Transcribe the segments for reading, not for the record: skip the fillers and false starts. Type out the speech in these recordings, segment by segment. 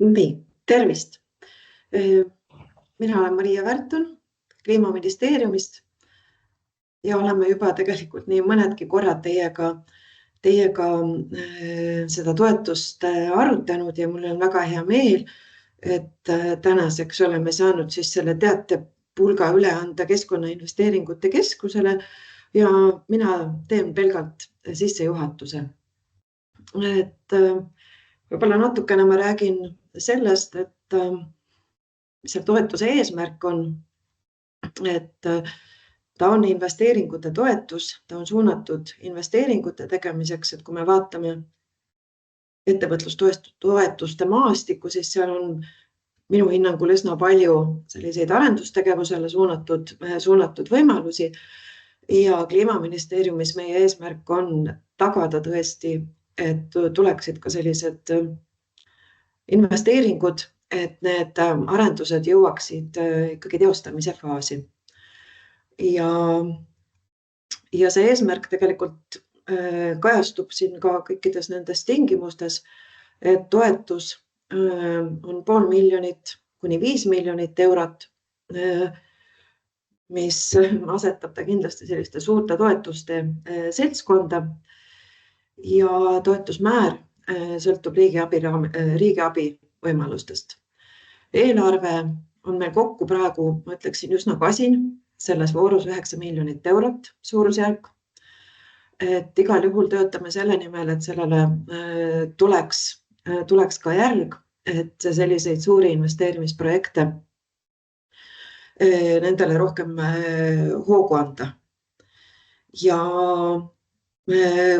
Nii, tervist! Mina olen Maria Värton Kliimaministeeriumist ja oleme juba tegelikult nii mõnedki korrad teiega seda toetust arutanud ja mul on väga hea meel, et tänaseks oleme saanud siis selle teatepulga üle anda Keskkonnainvesteeringute Keskusele ja mina teen pelgalt sissejuhatuse. Võib-olla natukene ma räägin sellest, et see toetuse eesmärk on, et ta on investeeringute toetus, ta on suunatud investeeringute tegemiseks, et kui me vaatame ettevõtlustoetuste maastikku, siis seal on minu hinnangul üsna palju selliseid arendustegevusele suunatud võimalusi ja Kliimaministeeriumis meie eesmärk on tagada tõesti, et tuleksid ka sellised investeeringud, et need arendused jõuaksid ikkagi teostamise faasi. Ja see eesmärk tegelikult kajastub siin ka kõikides nendes tingimustes, et toetus on 500 000 kuni 5 miljonit eurot, mis asetab ta kindlasti selliste suurte toetuste seltskonda ja toetusmäär sõltub riigiabi võimalustest. Eelarve on meil kokku praegu, ma ütleksin, üsna kasin, selles voorus 9 miljonit eurot suurusjärk. Et igal juhul töötame selle nimel, et sellele tuleks ka järg, et selliseid suuri investeerimisprojekte nendele rohkem hoogu anda. Ja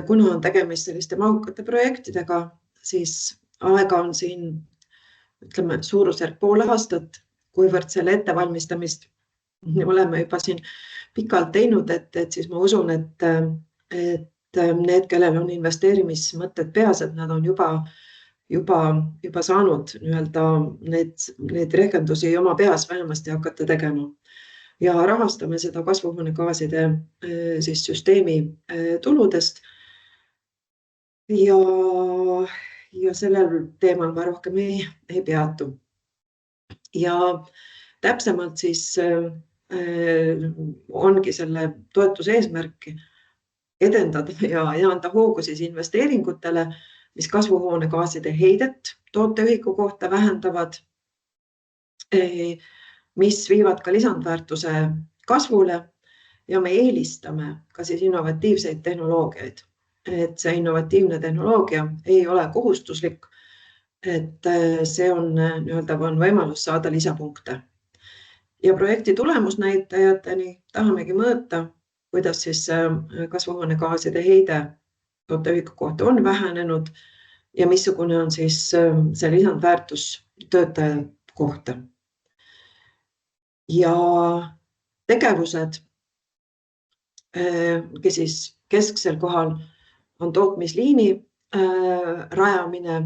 kuna on tegemist selliste mahukate projektidega, siis aega on siin, ütleme, suurusjärk pool aastat, kuivõrd selle ettevalmistamist oleme juba siin pikalt teinud, et siis ma usun, et need, kellel on investeerimismõtted peas, et nad on juba saanud neid rehkendusi oma peas vähemasti hakata tegema. Ja rahastame seda kasvuhoonegaaside süsteemi tuludest ja sellel teemal ma rohkem ei peatu. Ja täpsemalt siis ongi selle toetuse eesmärk edendada ja anda hoogu siis investeeringutele, mis kasvuhoonegaaside heidet tooteühiku kohta vähendavad, mis viivad ka lisandväärtuse kasvule ja me eelistame ka siis innovatiivseid tehnoloogiaid. Et see innovatiivne tehnoloogia ei ole kohustuslik, et see on võimalus saada lisapunkte. Ja projekti tulemusnäitajateni tahamegi mõõta, kuidas siis kasvuhoonegaaside heide tooteühiku kohta on vähenenud ja missugune on siis see lisandväärtus töötaja kohta. Ja tegevused, kes siis kesksel kohal on tootmisliini rajamine,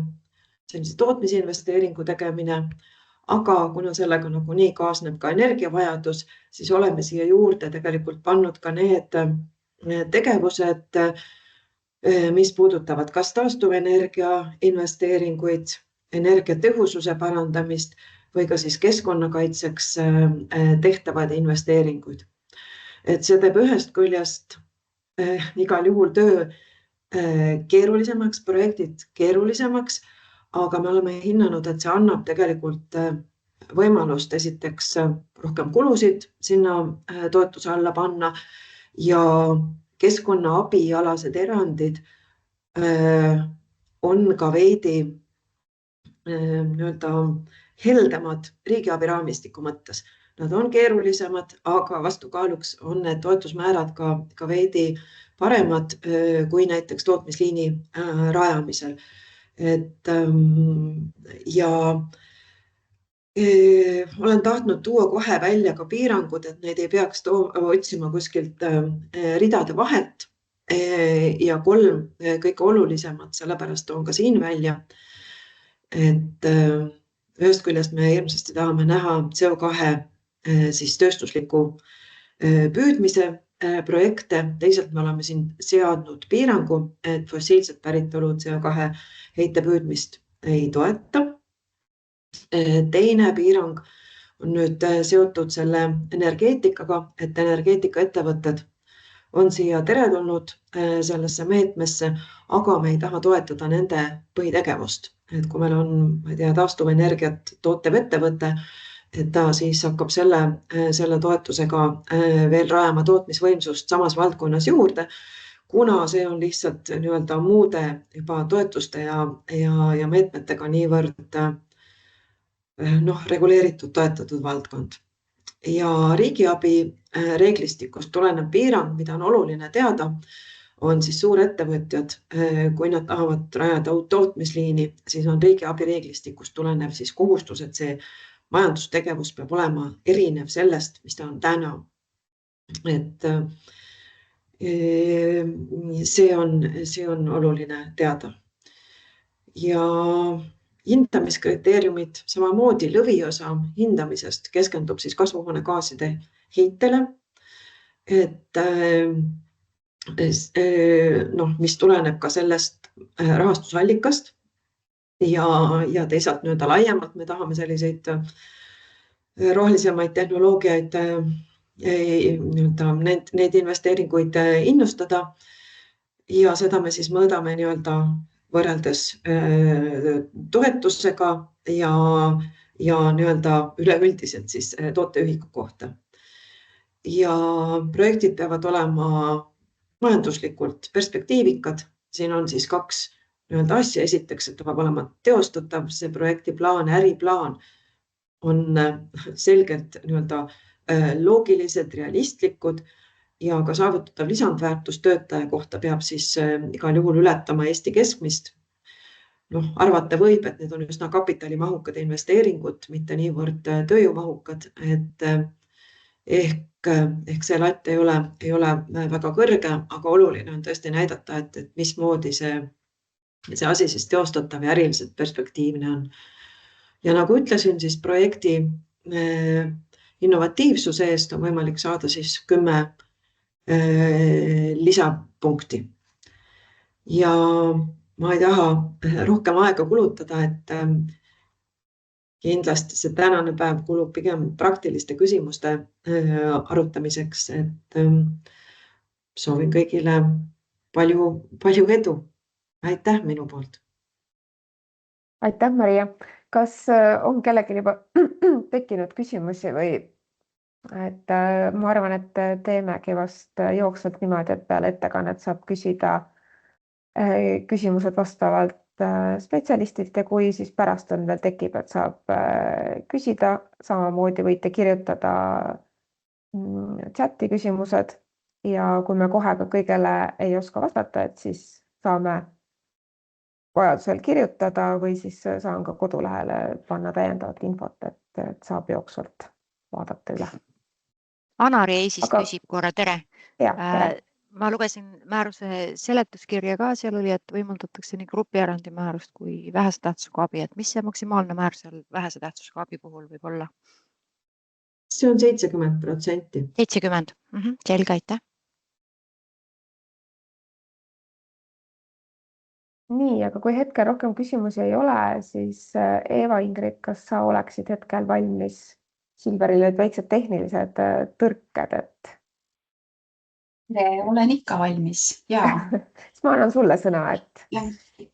sellise tootmisinvesteeringu tegemine, aga kuna sellega nagunii kaasneb ka energiavajadus, siis oleme siia juurde tegelikult pannud ka need tegevused, mis puudutavad kas taastuvenergia investeeringuid, energiatõhususe parandamist või ka siis keskkonnakaitseks tehtavad investeeringuid. Et see teeb ühest küljest igal juhul töö keerulisemaks, projektid keerulisemaks, aga me oleme hinnanud, et see annab tegelikult võimalust esiteks rohkem kulusid sinna toetuse alla panna ja keskkonnaabialased erandid on ka veidi heldemad riigiabi raamistiku mõttes. Nad on keerulisemad, aga vastukaaluks on need toetusmäärad ka veidi paremad kui näiteks tootmisliini rajamisel. Ja olen tahtnud tuua kohe välja ka piirangud, et neid ei peaks otsima kuskilt ridade vahet ja 3 kõige olulisemad, sellepärast on ka siin välja. Et ühest küljest me hirmsasti tahame näha CO2 siis tööstusliku püüdmise projekte, teisalt me oleme siin seadnud piirangu, et fossiilset päritolu CO2 heite püüdmist ei toeta Teine piirang on nüüd seotud selle energeetikaga, et energeetikaettevõtted on siia teretulnud sellesse meetmesse, aga me ei taha toetada nende põhitegevust. Et kui meil on, ma ei tea, taastuvenergiat tootev ettevõte, et ta siis hakkab selle toetusega veel rajama tootmisvõimsust samas valdkonnas juurde, kuna see on lihtsalt nii-öelda muude juba toetuste ja meetmetega niivõrd reguleeritud toetatud valdkond. Ja riigiabi reeglistikust tulenev piirang, mida on oluline teada, on siis suurettevõtjad, kui nad tahavad rajada uut tootmisliini, siis on riigiabi reeglistikust tulenev siis kohustus, et see majandustegevus peab olema erinev sellest, mis ta on täna. Et see on oluline teada. Ja hindamiskriteeriumid samamoodi lõviosa hindamisest keskendub siis kasvuhoonegaaside heitele, et mis tuleneb ka sellest rahastusallikast ja teisalt nii-öelda laiemalt me tahame selliseid rohelisemaid tehnoloogiaid, neid investeeringuid innustada ja seda me siis mõõdame nii-öelda võrreldes toetusega ja nii-öelda üleüldiselt siis tooteühiku kohta. Ja projektid peavad olema majanduslikult perspektiivikad. Siin on siis kaks nii-öelda asja. Esiteks, et ta peab olema teostatav, see projektiplaan, äriplaan on selgelt nii-öelda loogilised, realistlikud ja ka saavutatav lisandväärtus töötaja kohta peab siis igal juhul ületama Eesti keskmist. Arvata võib, et need on üsna kapitalimahukad investeeringud, mitte niivõrd tööjõumahukad, et ehk see latt ei ole väga kõrge, aga oluline on tõesti näidata, et mismoodi see asi siis teostatav ja äriliselt perspektiivne on. Ja nagu ütlesin, siis projekti innovatiivsuse eest on võimalik saada siis 10 lisapunkti. Ja ma ei taha rohkem aega kulutada, et kindlasti see tänane päev kulub pigem praktiliste küsimuste arutamiseks, et soovin kõigile palju edu. Aitäh minu poolt. Aitäh, Maria. Kas on kellelgi juba tekkinud küsimusi või et ma arvan, et teemegi vast jooksvalt niimoodi, et peale ettekannet saab küsida küsimused vastavalt spetsialistilt ja kui siis pärast on veel tekib, et saab küsida, samamoodi võite kirjutada chati küsimused ja kui me kohe ka kõigele ei oska vastata, et siis saame vajadusel kirjutada või siis saan ka kodulehele panna täiendavat infot, et saab jooksvalt vaadata üle. Anari Eisis küsib korra, tere. Tere. Ma lugesin määruse seletuskirja ka, seal oli, et võimaldatakse nii grupierandi määrust kui vähese tähtsusega abi, et mis see maksimaalne määr seal vähese tähtsusega abi puhul võib olla? See on 70%. 70, selge, aitäh. Nii, aga kui hetkel rohkem küsimusi ei ole, siis Eva-Ingrid, kas sa oleksid hetkel valmis Silverile väiksed tehnilised tõrked, et olen ikka valmis, jaa. Siis ma annan sulle sõna, et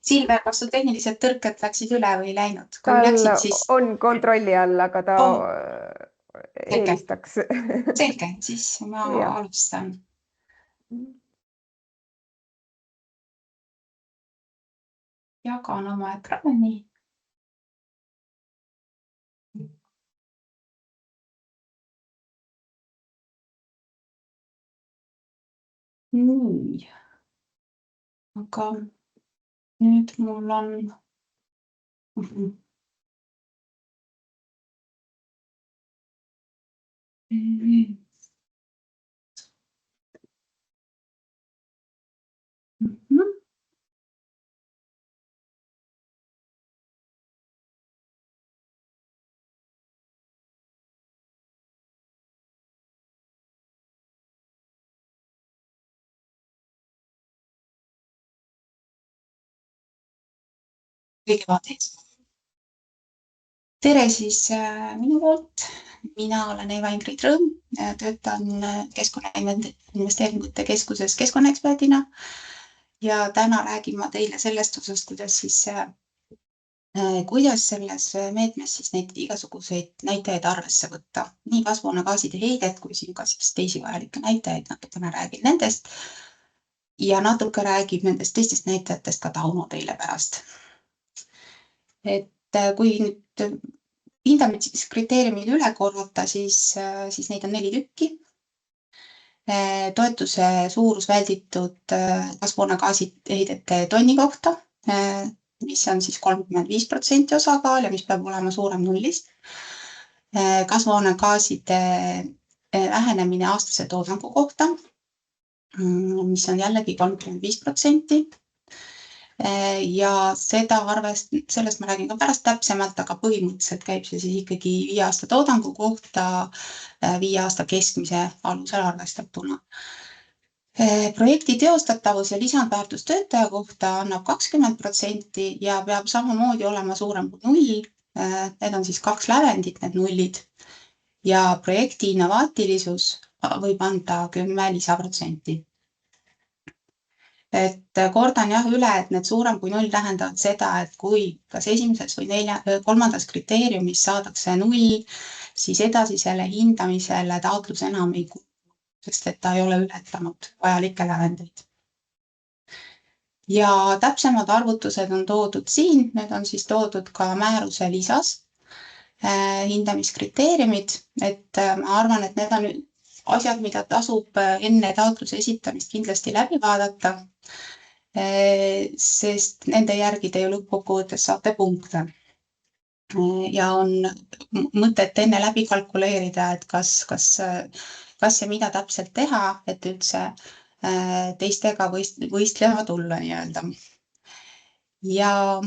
Silver, kas sul tehnilised tõrked läksid üle või ei läinud? Kui tal läksid, siis on kontrolli all, aga ta eelistaks. Selge, siis ma alustan. Jagan oma ekraani. Nii, aga nüüd mul on kõige vaateid. Tere siis minu poolt. Mina olen Eva-Ingrid Rõõm, töötan Keskkonnainvesteeringute Keskuses keskkonnaeksperdina ja täna räägin ma teile sellest osast, kuidas selles meetmes siis neid igasuguseid näitajaid arvesse võtta. Nii kasvuhoonegaaside heidet kui siin ka siis teisi vajalikke näitajaid, natukene räägin nendest ja natuke räägib nendest teistest näitajatest ka Tauno teile pärast. Et kui nüüd hindamiskriteeriumid üle korrata, siis neid on 4 tükki. Toetuse suurus välditud kasvuhoonegaaside tonni kohta, mis on siis 35% osakaal ja mis peab olema suurem nullist. Kasvuhoonegaaside vähenemine aastase toodangu kohta, mis on jällegi 35%. Ja sellest ma räägin ka pärast täpsemalt, aga põhimõtteliselt käib see siis ikkagi 5 aasta toodangu kohta 5 aasta keskmise alusel arvestatuna. Projekti teostatavus ja lisandväärtus töötaja kohta annab 20% ja peab samamoodi olema suurem kui 0. Need on siis 2 lävendit, need nullid. Ja projekti innovaatilisus võib anda 10 lisaprotsenti. Et kordan üle, et need suurem kui 0 tähendavad seda, et kui kas esimeses või 3. kriteeriumis saadakse 0, siis edasisele hindamisele taotlus enam ei kuulu, sest et ta ei ole ületanud vajalikke lävendeid. Ja täpsemad arvutused on toodud siin, need on siis toodud ka määruse lisas hindamiskriteeriumid, et ma arvan, et need on asjad, mida tasub enne taotluse esitamist kindlasti läbi vaadata, sest nende järgi te ju lõppkokkuvõttes saate punkte. Ja on mõtet enne läbi kalkuleerida, et kas ja mida täpselt teha, et üldse teistega võistlema tulla nii-öelda. Ja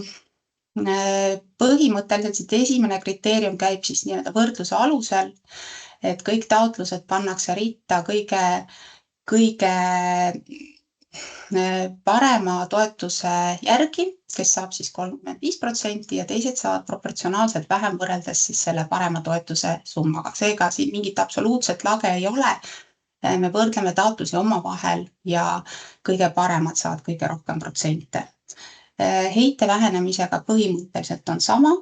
põhimõtteliselt siit esimene kriteerium käib siis nii-öelda võrdluse alusel, et kõik taotlused pannakse ritta kõige parema toetuse järgi, kes saab siis 35% ja teised saavad proportsionaalselt vähem võrreldes siis selle parema toetuse summaga. Seega siin mingit absoluutset lage ei ole. Me võrdleme taotlusi omavahel ja kõige paremad saavad kõige rohkem protsente. Heite vähenemisega põhimõtteliselt on sama,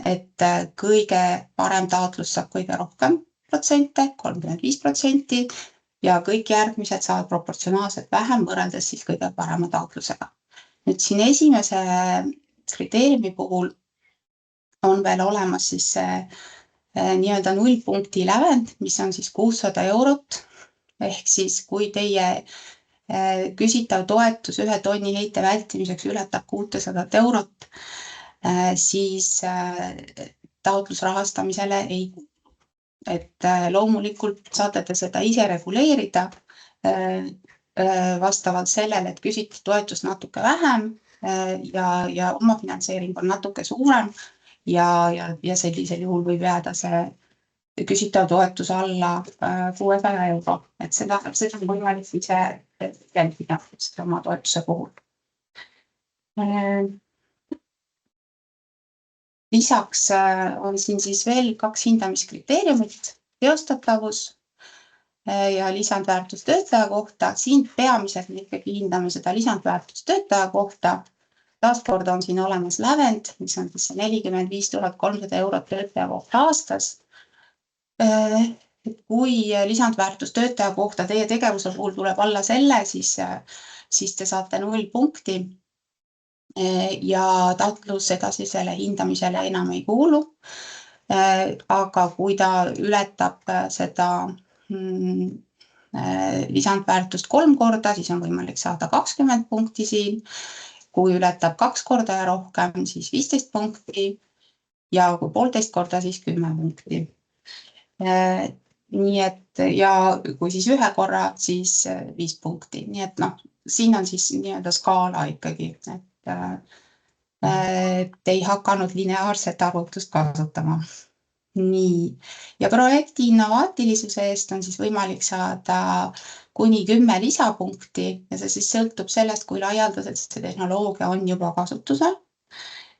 et kõige parem taotlus saab kõige rohkem protsente, 35% ja kõik järgmised saavad proportsionaalselt vähem võrreldes siis kõige parema taotlusega. Nüüd siin esimese kriteeriumi puhul on veel olemas siis nii-öelda 0 punkti lävend, mis on siis 600 €. Ehk siis kui teie küsitav toetus 1 tonni heite vältimiseks ületab 600 €, siis taotlus rahastamisele ei kuulu. Et loomulikult saate te seda ise reguleerida vastavalt sellele, et küsite toetust natuke vähem ja omafinantseering on natuke suurem ja sellisel juhul võib jääda see küsitav toetus alla 600 €. Et seda on võimalik ise jälgida oma toetuse puhul. Lisaks on siin siis veel 2 hindamiskriteeriumit, teostatavus ja lisandväärtus töötaja kohta. Siin peamiselt me ikkagi hindame seda lisandväärtust töötaja kohta. Taaskord on siin olemas lävend, mis on siis 45 300 € töötaja kohta aastas. Kui lisandväärtus töötaja kohta teie tegevuse puhul tuleb alla selle, siis te saate 0 punkti. Ja taotlus edasisele hindamisele enam ei kuulu. Aga kui ta ületab seda lisandväärtust 3 korda, siis on võimalik saada 20 punkti siin. Kui ületab 2 korda ja rohkem, siis 15 punkti ja kui 1,5 korda, siis 10 punkti. Nii et ja kui siis 1 korra, siis 5 punkti. Nii et siin on siis nii-öelda skaala ikkagi, et ei hakanud lineaarset arvutust kasutama. Nii. Ja projekti innovaatilisuse eest on siis võimalik saada kuni 10 lisapunkti ja see siis sõltub sellest, kui laialdaselt see tehnoloogia on juba kasutusel.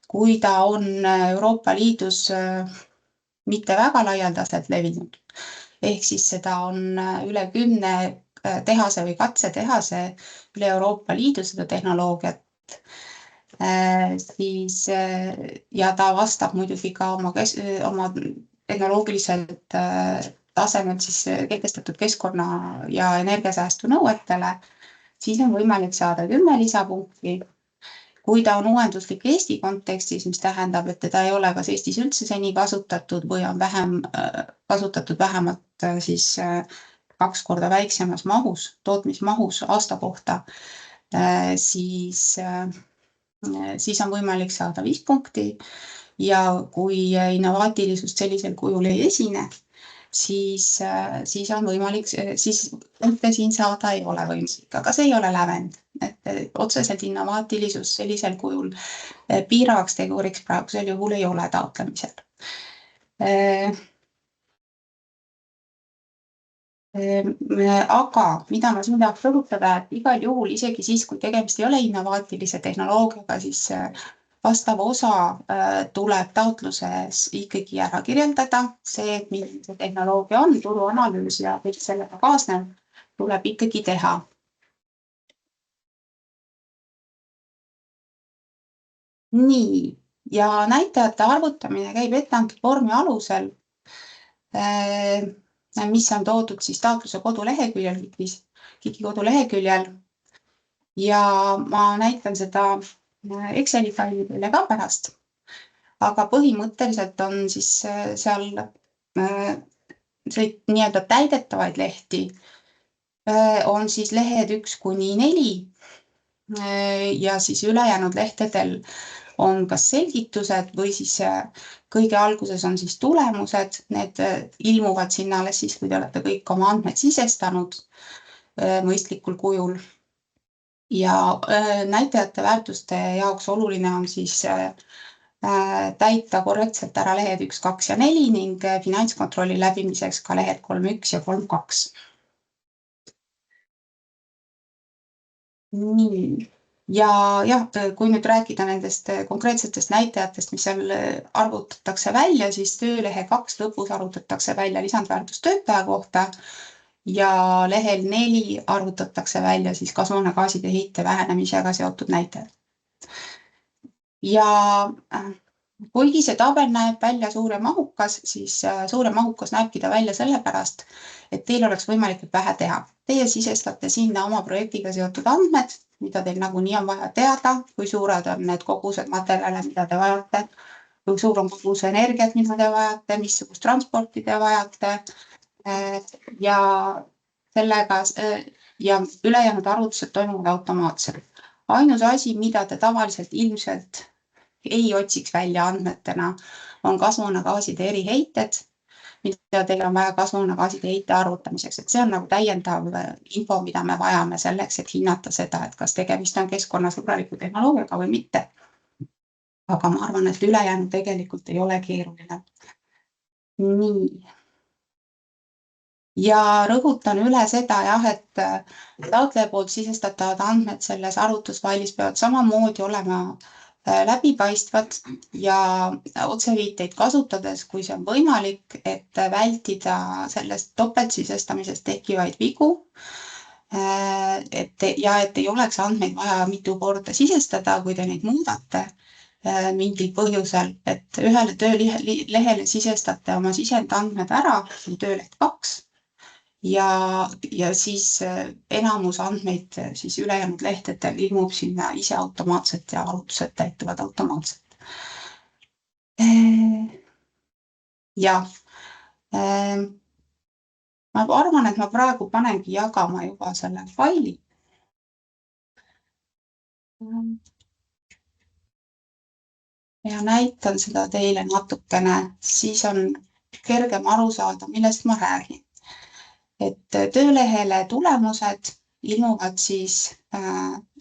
kui ta on Euroopa Liidus mitte väga laialdaselt levinud, ehk siis seda on üle 10 tehase või katsetehase üle Euroopa Liidu seda tehnoloogiat, siis ja ta vastab muidugi ka oma tehnoloogiliselt tasemelt siis kehtestatud keskkonna ja energiasäästu nõuetele, siis on võimalik saada 10 lisapunkti. Kui ta on uuenduslik Eesti kontekstis, mis tähendab, et teda ei ole kas Eestis üldse seni kasutatud või on kasutatud vähemalt siis 2 korda väiksemas mahus, tootmismahus aasta kohta, siis on võimalik saada 5 punkti ja kui innovaatilisust sellisel kujul ei esine, siis on võimalik, siis punkte siin saada ei ole võimalik, aga see ei ole lävend. Et otseselt innovaatilisus sellisel kujul piiravaks teguriks praegusel juhul ei ole taotlemisel. Aga mida ma siin tahaks rõhutada, et igal juhul isegi siis, kui tegemist ei ole innovaatilise tehnoloogiaga, siis vastav osa tuleb taotluses ikkagi ära kirjeldada. See, et milline see tehnoloogia on, turuanalüüs ja kõik sellega kaasnev tuleb ikkagi teha. Nii, ja näitajate arvutamine käib etteantud vormi alusel, mis on toodud siis taotluse koduleheküljel, KIK-i koduleheküljel. Ja ma näitan seda Exceli faili teile ka pärast, aga põhimõtteliselt on siis seal nii-öelda täidetavaid lehti on siis lehed 1–4 ja siis ülejäänud lehtedel on kas selgitused või siis kõige alguses on siis tulemused. Need ilmuvad sinna alles siis, kui te olete kõik oma andmed sisestanud mõistlikul kujul. Ja näitajate väärtuste jaoks oluline on siis täita korrektselt ära lehed 1, 2 ja 4 ning finantskontrolli läbimiseks ka lehed 3.1 ja 3.2. Nii. Ja jah, kui nüüd rääkida nendest konkreetsetest näitajatest, mis seal arvutatakse välja, siis töölehe 2 lõpus arvutatakse välja lisandväärtus töötaja kohta ja lehel 4 arvutatakse välja siis kasvuhoonegaaside heite vähenemisega seotud näitajad. Ja kuigi see tabel näeb välja suure mahukas, siis suure mahukas näebki ta välja sellepärast, et teil oleks võimalikult vähe teha. Teie sisestate sinna oma projektiga seotud andmed, mida teil nagunii on vaja teada, kui suured on need kogused materjale, mida te vajate, kui suur on kogus energiat, mida te vajate, missugust transporti te vajate ja sellega ja ülejäänud arvutused toimuvad automaatselt. Ainus asi, mida te tavaliselt ilmselt ei otsiks välja andmetena, on kasvuhoonegaaside eriheited, mida teil on vaja kasvuhoonegaaside heite arvutamiseks. Et see on nagu täiendav info, mida me vajame selleks, et hinnata seda, et kas tegemist on keskkonnasõbraliku tehnoloogiaga või mitte. Aga ma arvan, et ülejäänud tegelikult ei ole keeruline. Nii. Ja rõhutan üle seda, et taotleja poolt sisestatavad andmed selles arvutusfailis peavad samamoodi olema läbipaistvad ja otseviiteid kasutades, kui see on võimalik, et vältida sellest topeltsisestamisest tekkivaid vigu ja et ei oleks andmeid vaja mitu korda sisestada, kui te neid muudate mingil põhjusel, et ühele töölehele sisestate oma sisendandmed ära, tööleht 2 ja siis enamus andmeid siis ülejäänud lehtedel ilmub sinna ise automaatselt ja arvutused täituvad automaatselt. Ja ma arvan, et ma praegu panengi jagama juba selle faili. Ja näitan seda teile natukene, siis on kergem aru saada, millest ma räägin. Et töölehele tulemused ilmuvad siis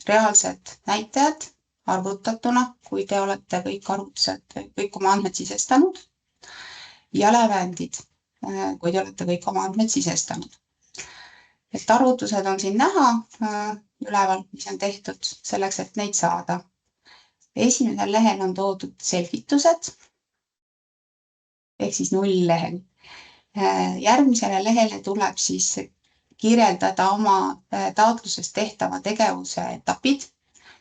reaalsed näitajad arvutatuna, kui te olete kõik arvutused, kõik oma andmed sisestanud ja lävendid, kui te olete kõik oma andmed sisestanud. Et arvutused on siin näha üleval, mis on tehtud selleks, et neid saada. esimesel lehel on toodud selgitused ehk siis 0 lehel. Järgmisele lehele tuleb siis kirjeldada oma taotluses tehtava tegevuse etapid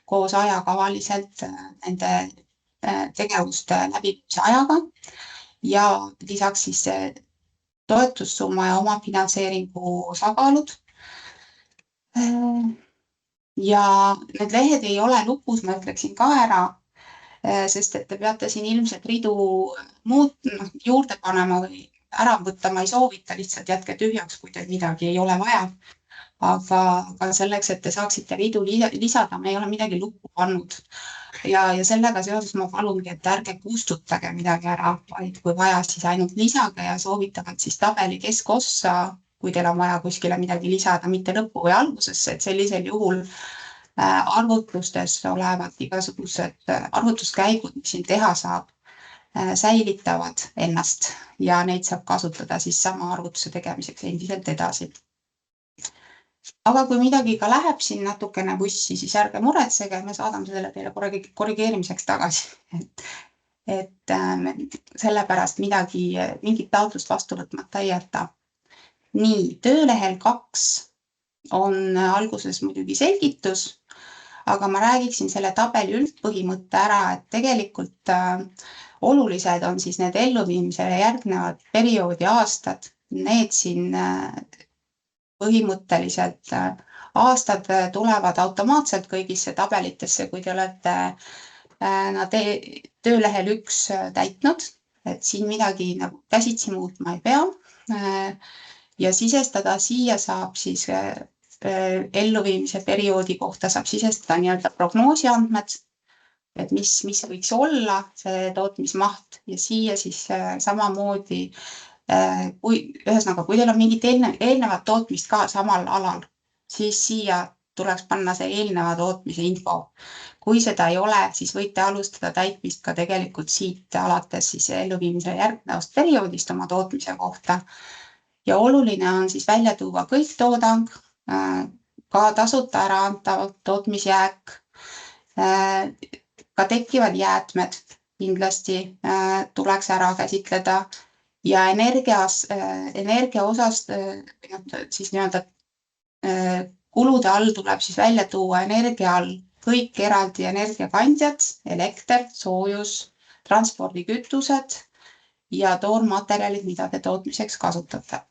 koos ajakavaliselt nende tegevuste läbimise ajaga ja lisaks siis toetussumma ja omafinantseeringu osakaalud. Ja need lehed ei ole lukus, ma ütleksin ka ära, sest et te peate siin ilmselt ridu juurde panema või ära võtta, ma ei soovita, lihtsalt jätke tühjaks, kui teil midagi ei ole vaja. Aga selleks, et te saaksite ridu lisada, me ei ole midagi lukku pannud. Ja sellega seoses ma palungi, et ärge kustutage midagi ära, vaid kui vaja, siis ainult lisage ja soovitavalt siis tabeli keskossa, kui teil on vaja kuskile midagi lisada, mitte lõppu või algusesse, et sellisel juhul arvutlustes olevad igasugused arvutuskäigud, mis siin teha saab, säilitavad ennast ja neid saab kasutada siis sama arvutuse tegemiseks endiselt edasi. Aga kui midagi ka läheb siin natukene bussi, siis ärge muretsege, me saadame selle teile korrigeerimiseks tagasi. Et sellepärast mingit taotlust vastu võtmata ei jäta. Nii, töölehel 2 on alguses muidugi selgitus, aga ma räägiksin selle tabeli üldpõhimõtte ära, et tegelikult olulised on siis need elluviimisele järgnevad perioodi aastad. Need siin põhimõtteliselt aastad tulevad automaatselt kõigisse tabelitesse, kui te olete töölehel 1 täitnud, et siin midagi nagu käsitsi muutma ei pea. Ja sisestada siia saab siis elluviimise perioodi kohta saab sisestada nii-öelda prognoosi andmed, et mis võiks olla see tootmismaht ja siia siis samamoodi ühesõnaga, kui teil on mingit eelnevat tootmist ka samal alal, siis siia tuleks panna see eelneva tootmise info. Kui seda ei ole, siis võite alustada täitmist ka tegelikult siit alates siis elluviimisele järgnevast perioodist oma tootmise kohta. Ja oluline on siis välja tuua kõik toodang, ka tasuta ära antav tootmisjääk, ka tekkivad jäätmed kindlasti tuleks ära käsitleda. Ja energia osast siis nii-öelda kulude all tuleb siis välja tuua energia all kõik eraldi energiakandjad, elekter, soojus, transpordikütused ja toormaterjalid, mida te tootmiseks kasutate.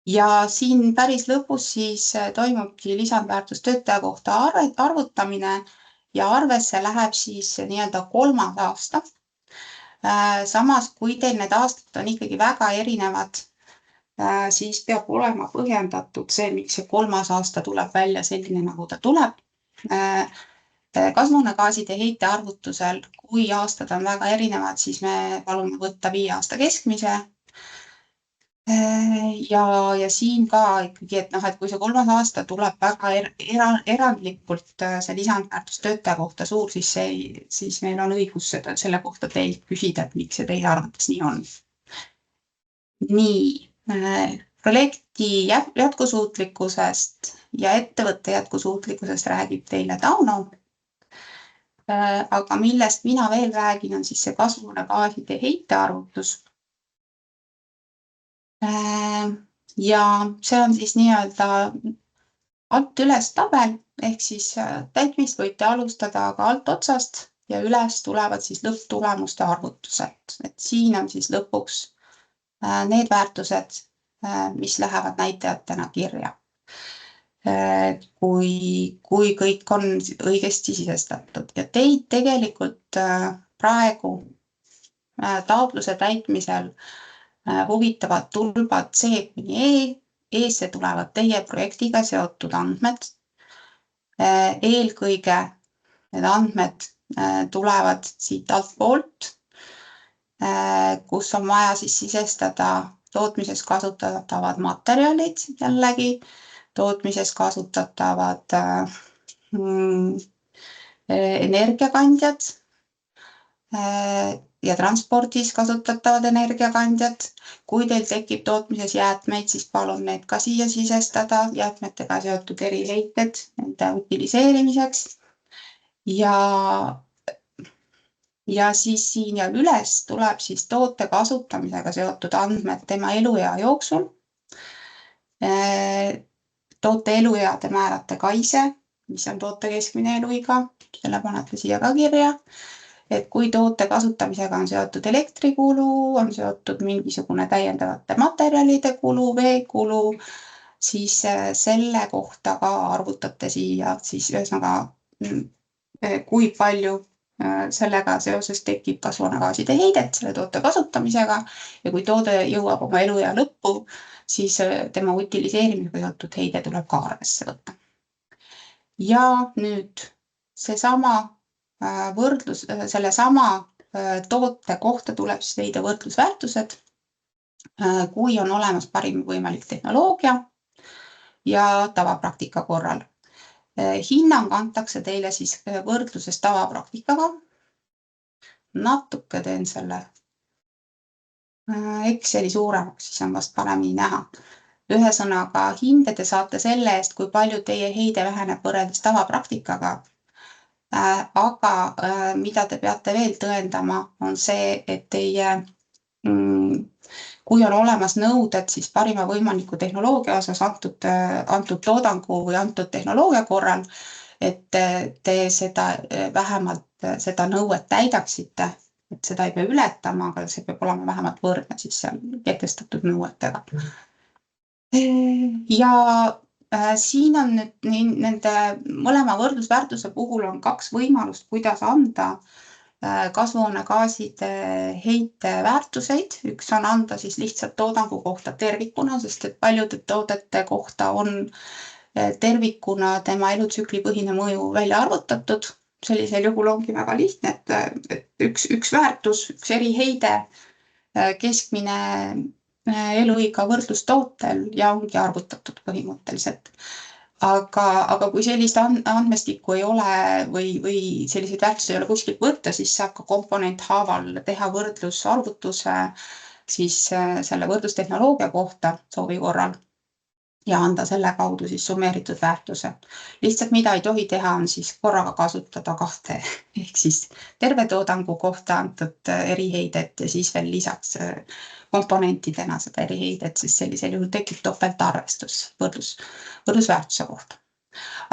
Ja siin päris lõpus siis toimubki lisandväärtus töötaja kohta arvutamine ja arvesse läheb siis nii-öelda 3. aasta. Samas, kui teil need aastad on ikkagi väga erinevad, siis peab olema põhjendatud see, miks see 3. aasta tuleb välja selline, nagu ta tuleb. Kasvuhoonegaaside heite arvutusel, kui aastad on väga erinevad, siis me palume võtta 5 aasta keskmise. Ja siin ka ikkagi, et kui see 3. aasta tuleb väga erandlikult see lisandväärtus töötaja kohta suur, siis meil on õigus selle kohta teilt küsida, et miks see teie arvates nii on. Nii, projekti jätkusuutlikkusest ja ettevõtte jätkusuutlikkusest räägib teile Tauno. Aga millest mina veel räägin, on siis see kasvuhoonegaaside heite arvutus. Ja see on siis nii-öelda alt üles tabel, ehk siis täitmist võite alustada ka alt otsast ja üles tulevad siis lõpptulemuste arvutused. Et siin on siis lõpuks need väärtused, mis lähevad näitajatena kirja. Kui kõik on õigesti sisestatud ja teid tegelikult praegu taotluse täitmisel huvitavad tulbad C kuni E. Eesse tulevad teie projektiga seotud andmed. Eelkõige need andmed tulevad siit altpoolt, kus on vaja siis sisestada tootmises kasutatavad materjalid jällegi, tootmises kasutatavad energiakandjad, ja transpordis kasutatavad energiakandjad. Kui teil tekib tootmises jäätmeid, siis palun need ka siia sisestada, jäätmetega seotud eriheited nende utiliseerimiseks. Ja siis siin ja üles tuleb siis toote kasutamisega seotud andmed tema eluea jooksul. Toote eluea te määrate ka ise, mis on toote keskmine eluiga, selle panete siia ka kirja. Et kui toote kasutamisega on seotud elektrikulu, on seotud mingisugune täiendavate materjalide kulu, veekulu, siis selle kohta ka arvutate siia, siis ühesõnaga, kui palju sellega seoses tekib kasvuhoonegaaside heidet selle toote kasutamisega ja kui toode jõuab oma eluea lõppu, siis tema utiliseerimisega seotud heide tuleb ka arvesse võtta. Ja nüüd seesama võrdlus, sellesama toote kohta tuleb siis leida võrdlusväärtused, kui on olemas parim võimalik tehnoloogia ja tavapraktika korral. Hinnang antakse teile siis võrdluses tavapraktikaga. Natuke teen selle Exceli suuremaks, siis on vast paremini näha. Ühesõnaga, hinde te saate selle eest, kui palju teie heide väheneb võrreldes tavapraktikaga. Aga mida te peate veel tõendama, on see, et teie, kui on olemas nõuded, siis parima võimaliku tehnoloogia osas antud toodangu või antud tehnoloogia korral, et te seda vähemalt seda nõuet täidaksite, et seda ei pea ületama, aga see peab olema vähemalt võrdne siis seal kehtestatud nõuetega. Ja siin on nüüd nende mõlema võrdlusväärtuse puhul on kaks võimalust, kuidas anda kasvuhoonegaaside heite väärtuseid. Üks on anda siis lihtsalt toodangu kohta tervikuna, sest et paljude toodete kohta on tervikuna tema elutsükli põhine mõju välja arvutatud. Sellisel juhul ongi väga lihtne, et üks väärtus, üks eriheide, keskmine eluiga võrdlustootel ja ongi arvutatud põhimõtteliselt. Aga kui sellist andmestikku ei ole või selliseid väärtusi ei ole kuskilt võtta, siis saab ka komponent haaval teha võrdlusarvutuse siis selle võrdlustehnoloogia kohta soovi korral ja anda selle kaudu siis summeeritud väärtuse. Lihtsalt mida ei tohi teha, on siis korraga kasutada kahte, ehk siis terve toodangu kohta antud eriheidet ja siis veel lisaks komponentidena seda eriheidet, siis sellisel juhul tekib topeltarvestus võrdlusväärtuse kohta.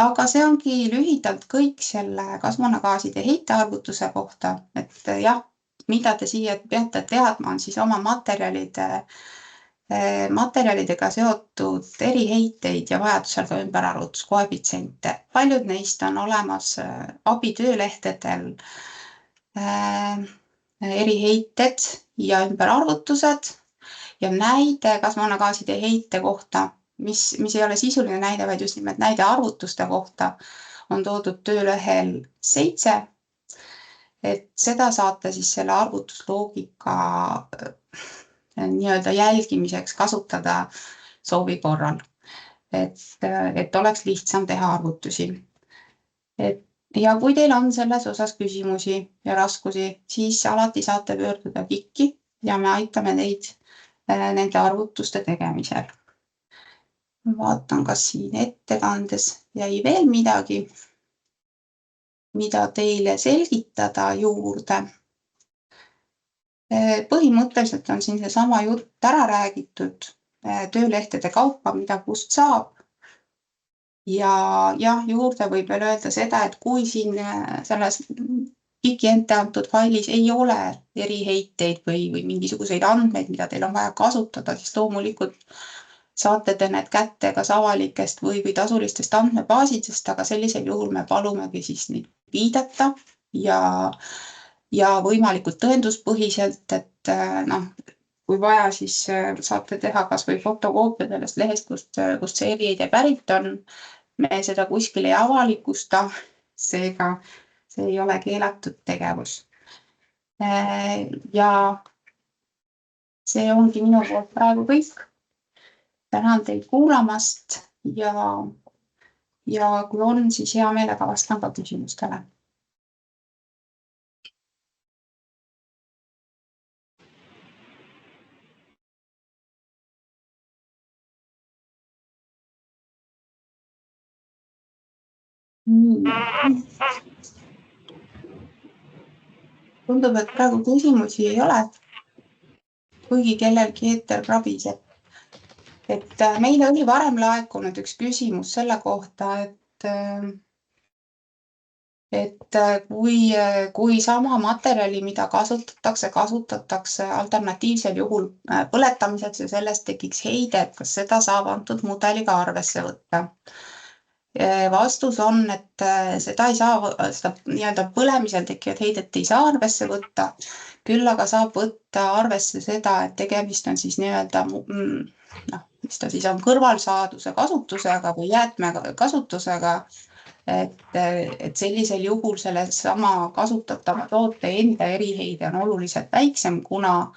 Aga see ongi lühidalt kõik selle kasvuhoonegaaside heitearvutuse kohta, et jah, mida te siia peate teadma, on siis oma materjalidega seotud eriheiteid ja vajadusel ka ümberarvutuskoefitsiente. Paljud neist on olemas abitöölehtedel eriheited ja ümberarvutused ja näide kasvuhoonegaaside heite kohta, mis ei ole sisuline näide, vaid just nimelt näide arvutuste kohta, on toodud töölehel 7. Et seda saate siis selle arvutusloogika nii-öelda jälgimiseks kasutada soovi korral, et oleks lihtsam teha arvutusi. Ja kui teil on selles osas küsimusi ja raskusi, siis alati saate pöörduda KIK-i ja me aitame teid nende arvutuste tegemisel. Vaatan, kas siin ettekandes jäi veel midagi, mida teile selgitada juurde. Põhimõtteliselt on siin seesama jutt ära räägitud töölehtede kaupa, mida kust saab. Ja jah, juurde võib veel öelda seda, et kui siin selles KIK-i ette antud failis ei ole eriheiteid või mingisuguseid andmeid, mida teil on vaja kasutada, siis loomulikult saate te need kätte kas avalikest või tasulistest andmebaasidest, aga sellisel juhul me palumegi siis neid viidata ja võimalikult tõenduspõhiselt, et kui vaja, siis saate teha kas või fotokoopia sellest lehest, kust see eriheide pärit on. Me seda kuskil ei avalikusta, seega see ei ole keelatud tegevus. Ja see ongi minu poolt praegu kõik. Tänan teid kuulamast ja kui on, siis hea meelega vastan ka küsimustele. Tundub, et praegu küsimusi ei ole, kuigi kellelgi eeter krabiseb. Et meile oli varem laekunud üks küsimus selle kohta, et kui sama materjali, mida kasutatakse alternatiivsel juhul põletamiseks ja sellest tekiks heide, et kas seda saab antud mudeliga arvesse võtta. Vastus on, et seda ei saa, seda nii-öelda põlemisel tekkivat heidet ei saa arvesse võtta, küll aga saab võtta arvesse seda, et tegemist on siis nii-öelda, mis ta siis on, kõrvalsaaduse kasutusega või jäätme kasutusega, et sellisel juhul selle sama kasutatava toote enda eriheide on oluliselt väiksem, kuna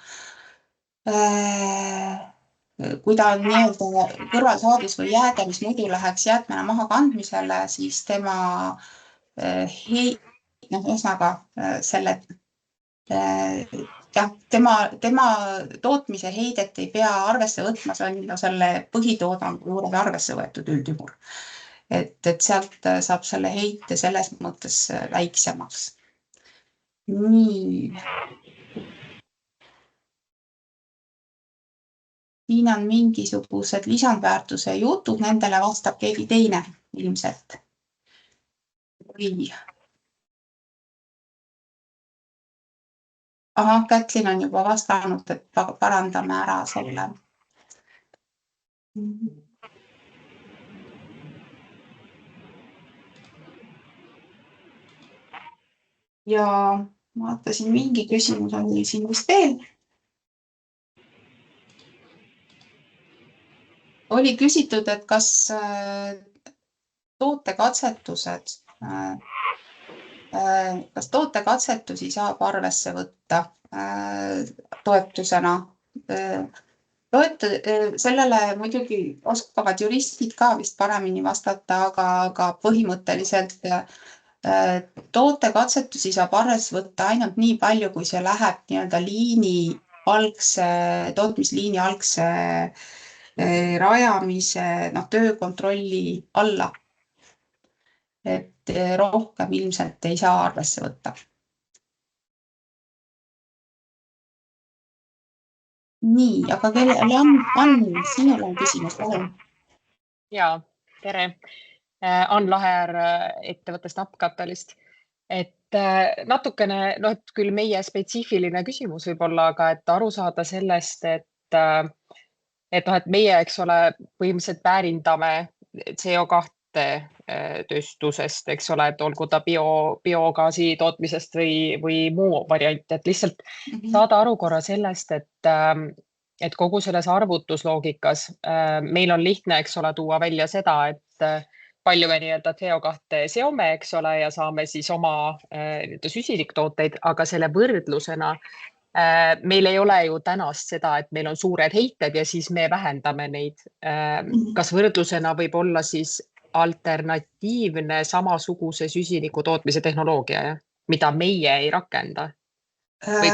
kui ta on nii-öelda kõrvalsaadus või jääde, mis muidu läheks jäätmena maha kandmisele, siis tema ühesõnaga selle tema tootmise heidet ei pea arvesse võtma, see on selle põhitoodangu juurde arvesse võetud üldjuhul. Et sealt saab selle heite selles mõttes väiksemaks. Nii. Siin on mingisugused lisandväärtuse jutud, nendele vastab keegi teine ilmselt. Või. Aha, Kätlin on juba vastanud, et parandame ära selle. Ja vaatasin, mingi küsimus on siin vist veel. Oli küsitud, et kas tootekatsetusi saab arvesse võtta toetusena. Sellele muidugi oskavad juristid ka vist paremini vastata, aga põhimõtteliselt tootekatsetusi saab arvesse võtta ainult nii palju, kui see läheb nii-öelda tootmisliini algse rajamise töökontrolli alla. Et rohkem ilmselt ei saa arvesse võtta. Nii, aga kellele on sinul on küsimus? Jaa, tere. Ann Laher ettevõttest Napcapitalist. Et natukene, et küll meie spetsiifiline küsimus võib olla, aga et aru saada sellest, et meie, eks ole, põhimõtteliselt väärindame CO2 tööstusest, eks ole, et olgu ta biogaasi tootmisest või muu variant, et lihtsalt saada aru korra sellest, et kogu selles arvutusloogikas meil on lihtne, eks ole, tuua välja seda, et palju me nii-öelda CO2 seome, eks ole, ja saame siis oma süsiniktooteid, aga selle võrdlusena meil ei ole ju tänast seda, et meil on suured heited ja siis me vähendame neid. Kas võrdlusena võib olla siis alternatiivne samasuguse süsiniku tootmise tehnoloogia, mida meie ei rakenda? Või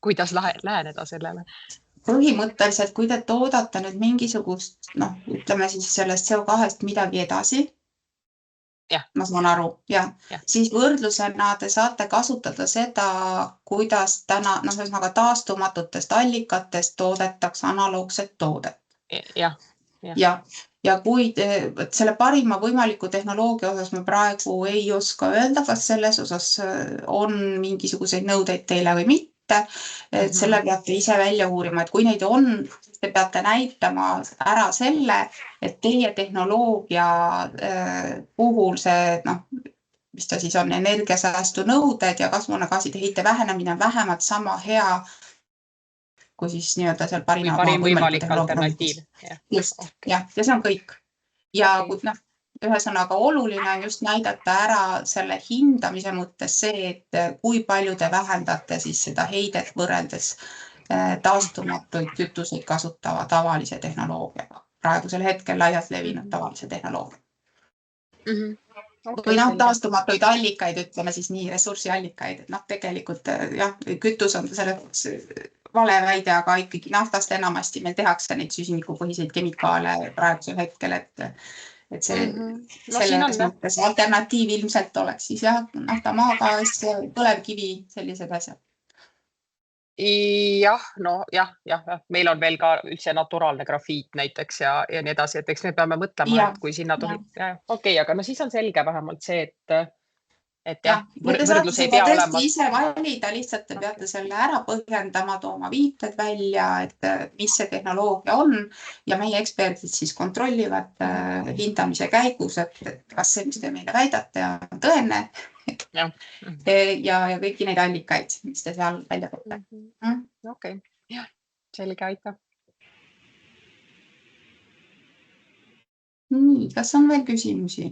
kuidas läheneda sellele? Põhimõtteliselt, kui te toodate nüüd mingisugust, ütleme siis sellest CO2-st midagi edasi, ma saan aru, siis võrdlusena te saate kasutada seda, kuidas täna, ühesõnaga taastumatutest allikatest toodetakse analoogset toodet. Ja kui selle parima võimaliku tehnoloogia osas me praegu ei oska öelda, kas selles osas on mingisuguseid nõudeid teile või mitte, et selle peate ise välja uurima, et kui neid on, te peate näitama ära selle, et teie tehnoloogia puhul see, mis ta siis on, energiasäästu nõuded ja kasvuhoonegaaside heite vähenemine on vähemalt sama hea, kui siis nii-öelda seal parim võimalik alternatiiv. Just, ja see on kõik. Ja ühesõnaga oluline on just näidata ära selle hindamise mõttes see, et kui palju te vähendate siis seda heidet võrreldes taastumatuid kütuseid kasutava tavalise tehnoloogiaga. Praegusel hetkel laialt levinud tavalise tehnoloogia. Või taastumatuid allikaid, ütleme siis nii, ressursiallikaid, et tegelikult kütus on selles vale väide, aga ikkagi naftast enamasti meil tehakse neid süsinikupõhiseid kemikaale praegusel hetkel, et see No siin on selles mõttes alternatiiv ilmselt oleks siis jah, nafta, maagaas, põlevkivi, sellised asjad. jah, meil on veel ka üldse naturaalne grafiit näiteks ja nii edasi, et eks me peame mõtlema, et kui sinna tohib, okei, aga no siis on selge vähemalt see, et jah, Te saate võrdlus ei seda pea tõesti olema. ise valida, lihtsalt te peate selle ära põhjendama, tooma viited välja, et mis see tehnoloogia on ja meie eksperdid siis kontrollivad hindamise käigus, et kas see, mis te meile väidate, on tõene ja kõiki neid allikaid, mis te seal välja toote. Okei, jah, selge, aitäh. Nii, kas on veel küsimusi?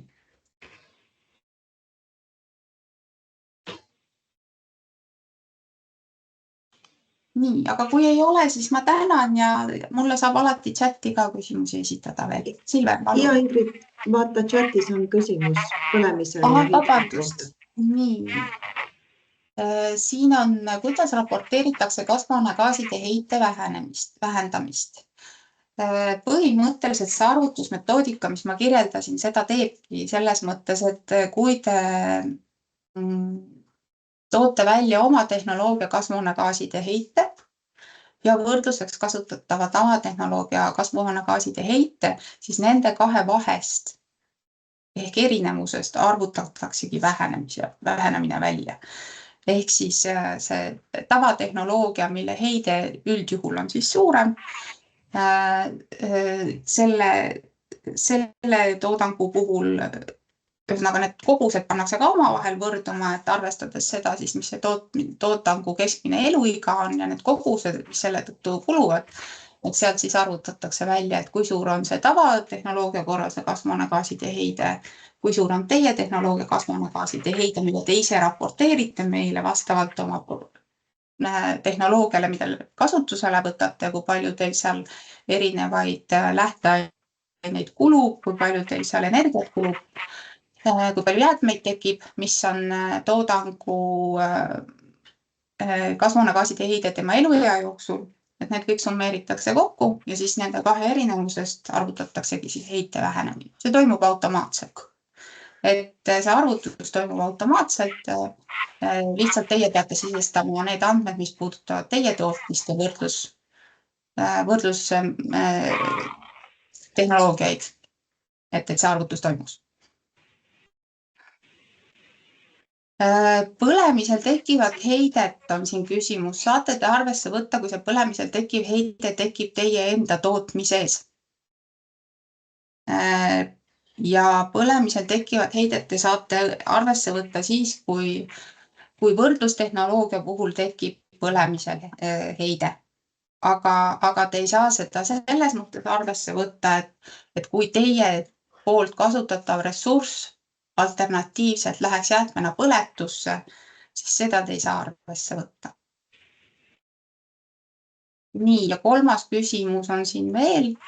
Nii, aga kui ei ole, siis ma tänan ja mulle saab alati chati ka küsimusi esitada veel. Silver, palun. Ja Ingrid, vaata chatis on küsimus põlemise vabandust. Nii. Siin on, kuidas raporteeritakse kasvuhoonegaaside heite vähendamist. Põhimõtteliselt see arvutusmetoodika, mis ma kirjeldasin, seda teebki selles mõttes, et kui te toote välja oma tehnoloogia kasvuhoonegaaside heite ja võrdluseks kasutatava tavatehnoloogia kasvuhoonegaaside heite, siis nende kahe vahest ehk erinevusest arvutataksegi vähenemine välja. Ehk siis see tavatehnoloogia, mille heide üldjuhul on siis suurem, selle toodangu puhul ühesõnaga need kogused pannakse ka omavahel võrduma, et arvestades seda siis, mis see toodangu keskmine eluiga on ja need kogused, mis selle tõttu kuluvad, et sealt siis arvutatakse välja, et kui suur on see tavatehnoloogia korral see kasvuhoonegaaside heide, kui suur on teie tehnoloogia kasvuhoonegaaside heide, mida te ise raporteerite meile vastavalt oma tehnoloogiale, mida kasutusele võtate, kui palju teil seal erinevaid lähteaineid kulub, kui palju teil seal energiat kulub, kui palju jäätmeid tekib, mis on toodangu kasvuhoonegaaside heide tema eluea jooksul, et need kõik summeeritakse kokku ja siis nende kahe erinevusest arvutataksegi siis heite vähenemine. See toimub automaatselt. Et see arvutus toimub automaatselt, lihtsalt teie peate sisestama need andmed, mis puudutavad teie tootmist ja võrdlus tehnoloogiaid, et see arvutus toimus. Põlemisel tekivad heidet on siin küsimus. Saate te arvesse võtta, kui see põlemisel tekkiv heide tekib teie enda tootmises? Ja põlemisel tekivad heidet te saate arvesse võtta siis, kui võrdlustehnoloogia puhul tekib põlemisel heide. Aga te ei saa seda selles mõttes arvesse võtta, et kui teie poolt kasutatav ressurss alternatiivselt läheks jäätmena põletusse, siis seda te ei saa arvesse võtta. Nii, ja kolmas küsimus on siin veel.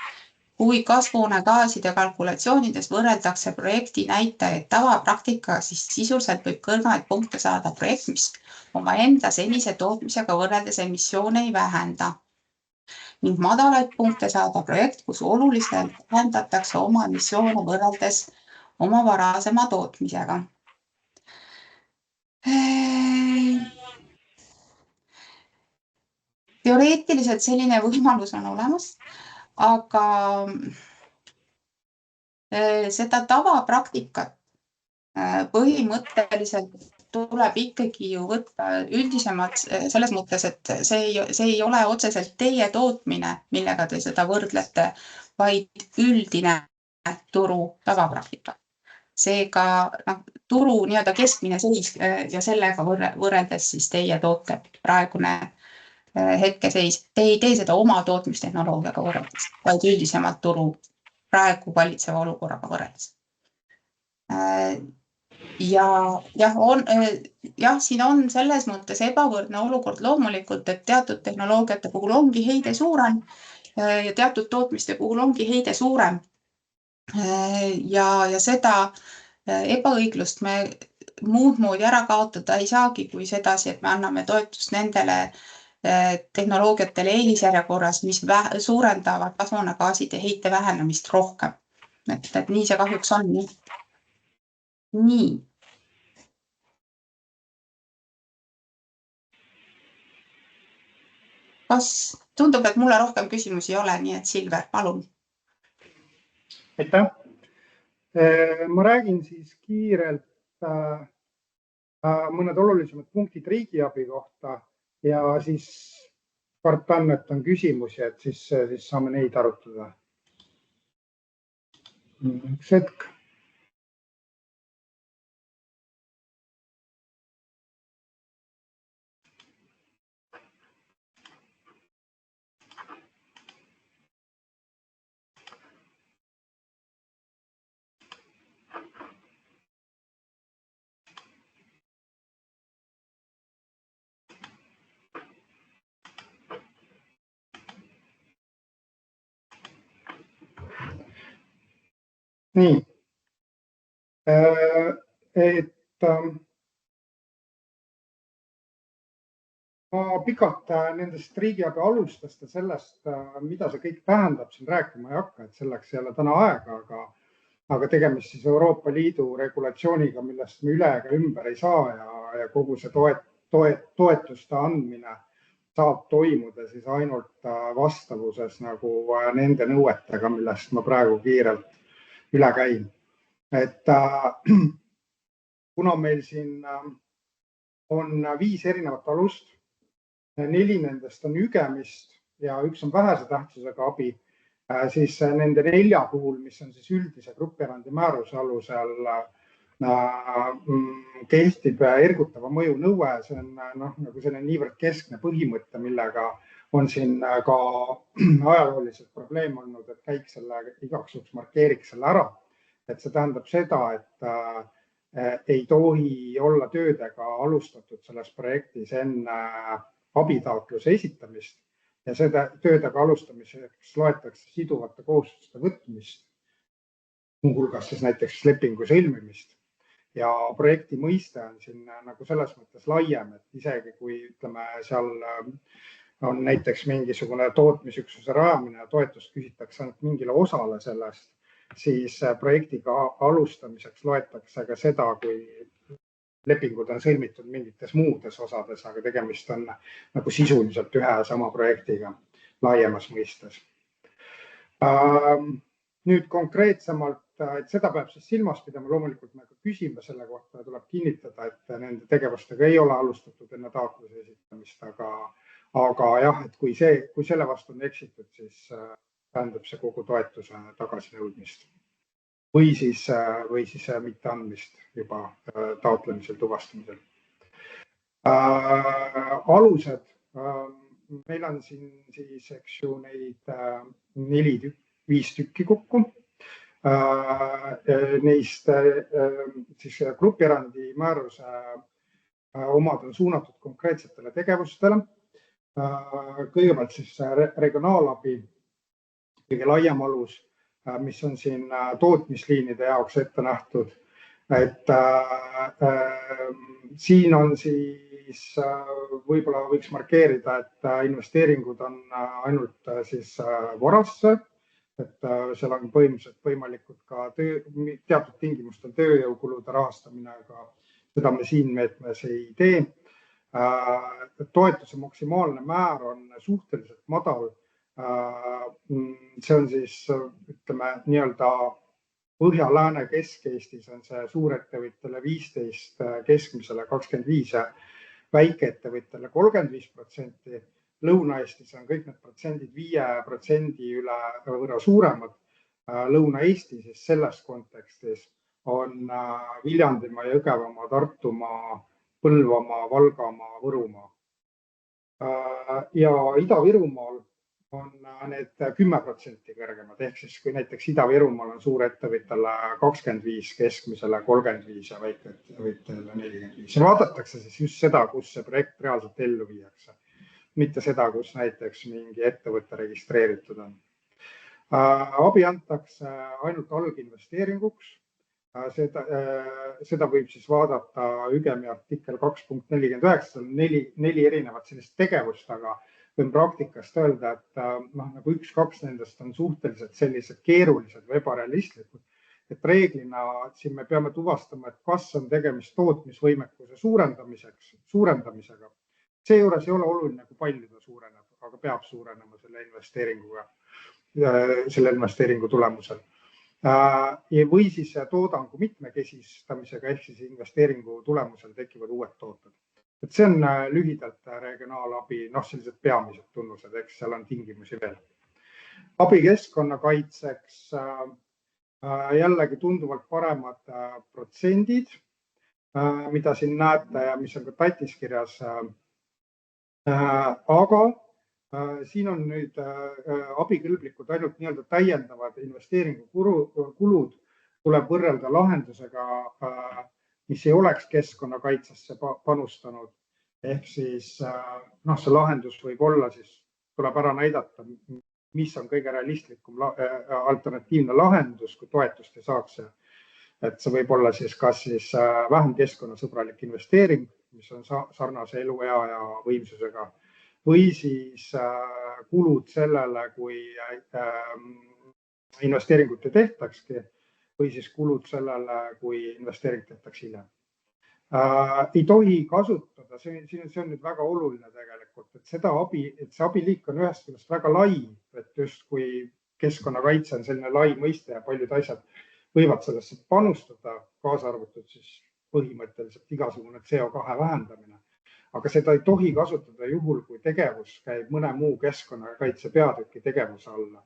Kui kasvuhoonegaaside kalkulatsioonides võrreldakse projekti näitajaid tavapraktika, siis sisuliselt võib kõrgemaid punkte saada projekt, mis oma enda senise tootmisega võrreldes emissioone ei vähenda. Ning madalaid punkte saada projekt, kus oluliselt vähendatakse oma emissioone võrreldes oma varasema tootmisega. Teoreetiliselt selline võimalus on olemas, aga seda tavapraktikat põhimõtteliselt tuleb ikkagi ju võtta üldisemalt selles mõttes, et see ei ole otseselt teie tootmine, millega te seda võrdlete, vaid üldine turu tavapraktika. Seega turu nii-öelda keskmine seis ja sellega võrreldes siis teie toote praegune hetkeseis. Te ei tee seda oma tootmistehnoloogiaga võrreldes, vaid üldisemalt turu praegu valitseva olukorraga võrreldes. Ja siin on selles mõttes ebavõrdne olukord loomulikult, et teatud tehnoloogiate puhul ongi heide suurem ja teatud tootmiste puhul ongi heide suurem. Ja seda ebaõiglust me muud moodi ära kaotada ei saagi kui sedasi, et me anname toetust nendele tehnoloogiatele eelisjärjekorras, mis suurendavad kasvuhoonegaaside heite vähenemist rohkem. et nii see kahjuks on. Nii. Kas tundub, et mulle rohkem küsimusi ei ole, nii et Silver, palun. Aitäh. Ma räägin siis kiirelt mõned olulisemad punktid riigiabi kohta ja siis kartan, et on küsimusi, et siis saame neid arutada. Üks hetk. Nii, ma pikalt nendest riigiabi alustast ja sellest, mida see kõik tähendab, siin rääkima ei hakka, et selleks ei ole täna aega, aga tegemist siis Euroopa Liidu regulatsiooniga, millest me üle ega ümber ei saa ja kogu see toetuste andmine saab toimuda siis ainult vastavuses nagu nende nõuetega, millest ma praegu kiirelt üle käin. Et kuna meil siin on 5 erinevat alust, 4 nendest on ügemist ja 1 on vähese tähtsusega abi, siis nende 4 puhul, mis on siis üldise grupierandi määruse alusel, kehtib ergutava mõju nõue. See on nagu selline niivõrd keskne põhimõte, millega on siin ka ajalooliselt probleem olnud, et käik selle igaks juhuks markeeriks selle ära. Et see tähendab seda, et ei tohi olla töödega alustatud selles projektis enne abitaotluse esitamist ja seda töödega alustamiseks loetakse siduvate kohustuste võtmist, muu hulgas siis näiteks lepingu sõlmimist. Ja projekti mõiste on siin nagu selles mõttes laiem, et isegi kui ütleme seal on näiteks mingisugune tootmisüksuse rajamine ja toetust küsitakse ainult mingile osale sellest, siis projektiga alustamiseks loetakse ka seda, kui lepingud on sõlmitud mingites muudes osades, aga tegemist on nagu sisuliselt ühe sama projektiga laiemas mõistes. Nüüd konkreetsemalt, et seda peab siis silmas pidama, loomulikult me küsime selle kohta ja tuleb kinnitada, et nende tegevustega ei ole alustatud enne taotluse esitamist, aga jah, et kui selle vastu on eksitud, siis tähendab see kogu toetuse tagasinõudmist või siis mitte andmist juba taotlemisel tuvastamisel. Alused, meil on siin siis neid 4-5 tükki kokku. Neist siis grupierandi määruse omad on suunatud konkreetsetele tegevustele. Kõigepealt siis regionaalabi kõige laiem alus, mis on siin tootmisliinide jaoks ette nähtud. Et siin on siis võib-olla võiks markeerida, et investeeringud on ainult siis varasse, et seal on põhimõtteliselt võimalikud ka teatud tingimustel tööjõukulude rahastamine, aga seda me siin meetmes ei tee. Toetuse maksimaalne määr on suhteliselt madal. See on siis, ütleme, nii-öelda Põhja-Lääne Kesk-Eestis on see suurettevõtjale 15, keskmisele 25 ja väikeettevõtjale 35%. Lõuna-Eestis on kõik need protsendid 5% üle võrra suuremad. Lõuna-Eesti siis selles kontekstis on Viljandimaa, Jõgevamaa, Tartumaa, Põlvamaa, Valgamaa, Võrumaa. Ja Ida-Virumaal on need 10% kõrgemad, ehk siis kui näiteks Ida-Virumaal on suurettevõtjale 25, keskmisele 35 ja väikeettevõtjale 45. Ja vaadatakse siis just seda, kus see projekt reaalselt ellu viiakse, mitte seda, kus näiteks mingi ettevõtte registreeritud on. Abi antakse ainult alginvesteeringuks. Seda võib siis vaadata ÜGEMi artikkel 2.49, 4 erinevat sellist tegevust, aga võin praktikast öelda, et nagu 1-2 nendest on suhteliselt sellised keerulised või ebarealistlikud. Et reeglina siin me peame tuvastama, et kas on tegemist tootmisvõimekuse suurendamisega. Seejuures ei ole oluline, kui palju ta suureneb, aga peab suurenema selle investeeringu tulemusel. Või siis toodangu mitmekesistamisega ehk siis investeeringu tulemusel tekivad uued tooted. Et see on lühidalt regionaalabi, sellised peamised tunnused, eks seal on tingimusi veel. Abi keskkonnakaitseks jällegi tunduvalt paremad protsendid, mida siin näete ja mis on ka tatis kirjas. Aga siin on nüüd abikõlblikud ainult nii-öelda täiendavad investeeringukulud tuleb võrrelda lahendusega, mis ei oleks keskkonnakaitsesse panustanud. Ehk siis see lahendus võib olla, siis tuleb ära näidata, mis on kõige realistlikum alternatiivne lahendus, kui toetust ei saaks. Et see võib olla siis kas siis vähem keskkonnasõbralik investeering, mis on sarnase eluea ja võimsusega, või siis kulud sellele, kui investeeringut ei tehtakski, või siis kulud sellele, kui investeering tehtaks hiljem. Ei tohi kasutada, see on nüüd väga oluline tegelikult, et see abiliik on ühest küljest väga lai, et just kui keskkonnakaitse on selline lai mõiste ja paljud asjad võivad sellesse panustada, kaasa arvatud siis põhimõtteliselt igasugune CO2 vähendamine. Aga seda ei tohi kasutada juhul, kui tegevus käib mõne muu keskkonnakaitse peatüki tegevuse alla.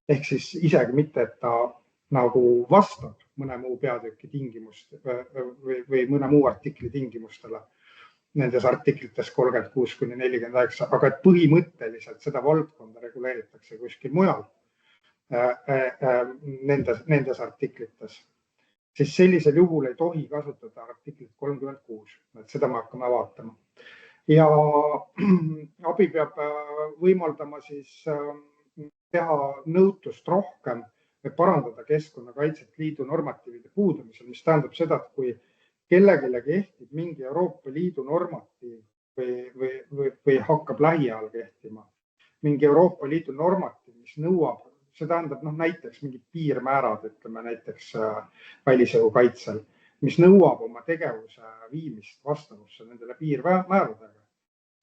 Ehk siis isegi mitte, et ta nagu vastab mõne muu peatüki tingimust või mõne muu artikli tingimustele nendes artiklites 36-49, aga et põhimõtteliselt seda valdkonda reguleeritakse kuskil mujal nendes artiklites, siis sellisel juhul ei tohi kasutada artiklit 36, et seda me hakkame vaatama. Ja abi peab võimaldama siis teha nõutust rohkem ja parandada keskkonnakaitset liidu normatiivide puudumisel, mis tähendab seda, et kui kellegile kehtib mingi Euroopa Liidu normatiiv või hakkab lähiajal kehtima mingi Euroopa Liidu normatiiv, mis nõuab, see tähendab näiteks mingid piirmäärad, ütleme näiteks välisõhu kaitsel, mis nõuab oma tegevuse viimist vastavusse nendele piirmääradega,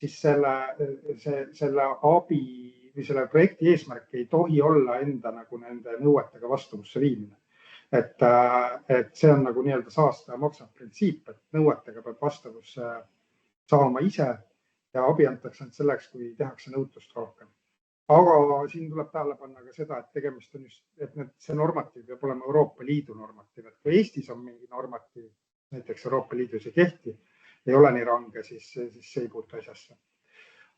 siis selle abi või selle projekti eesmärk ei tohi olla enda nagu nende nõuetega vastavusse viimine. Et see on nagu nii-öelda saastaja maksab printsiip, et nõuetega peab vastavusse saama ise ja abi antakse selleks, kui tehakse nõutust rohkem. Aga siin tuleb tähele panna ka seda, et tegemist on just, et see normatiiv peab olema Euroopa Liidu normatiiv. Et kui Eestis on mingi normatiiv, näiteks Euroopa Liidus ei kehti, ei ole nii range, siis see ei puutu asjasse.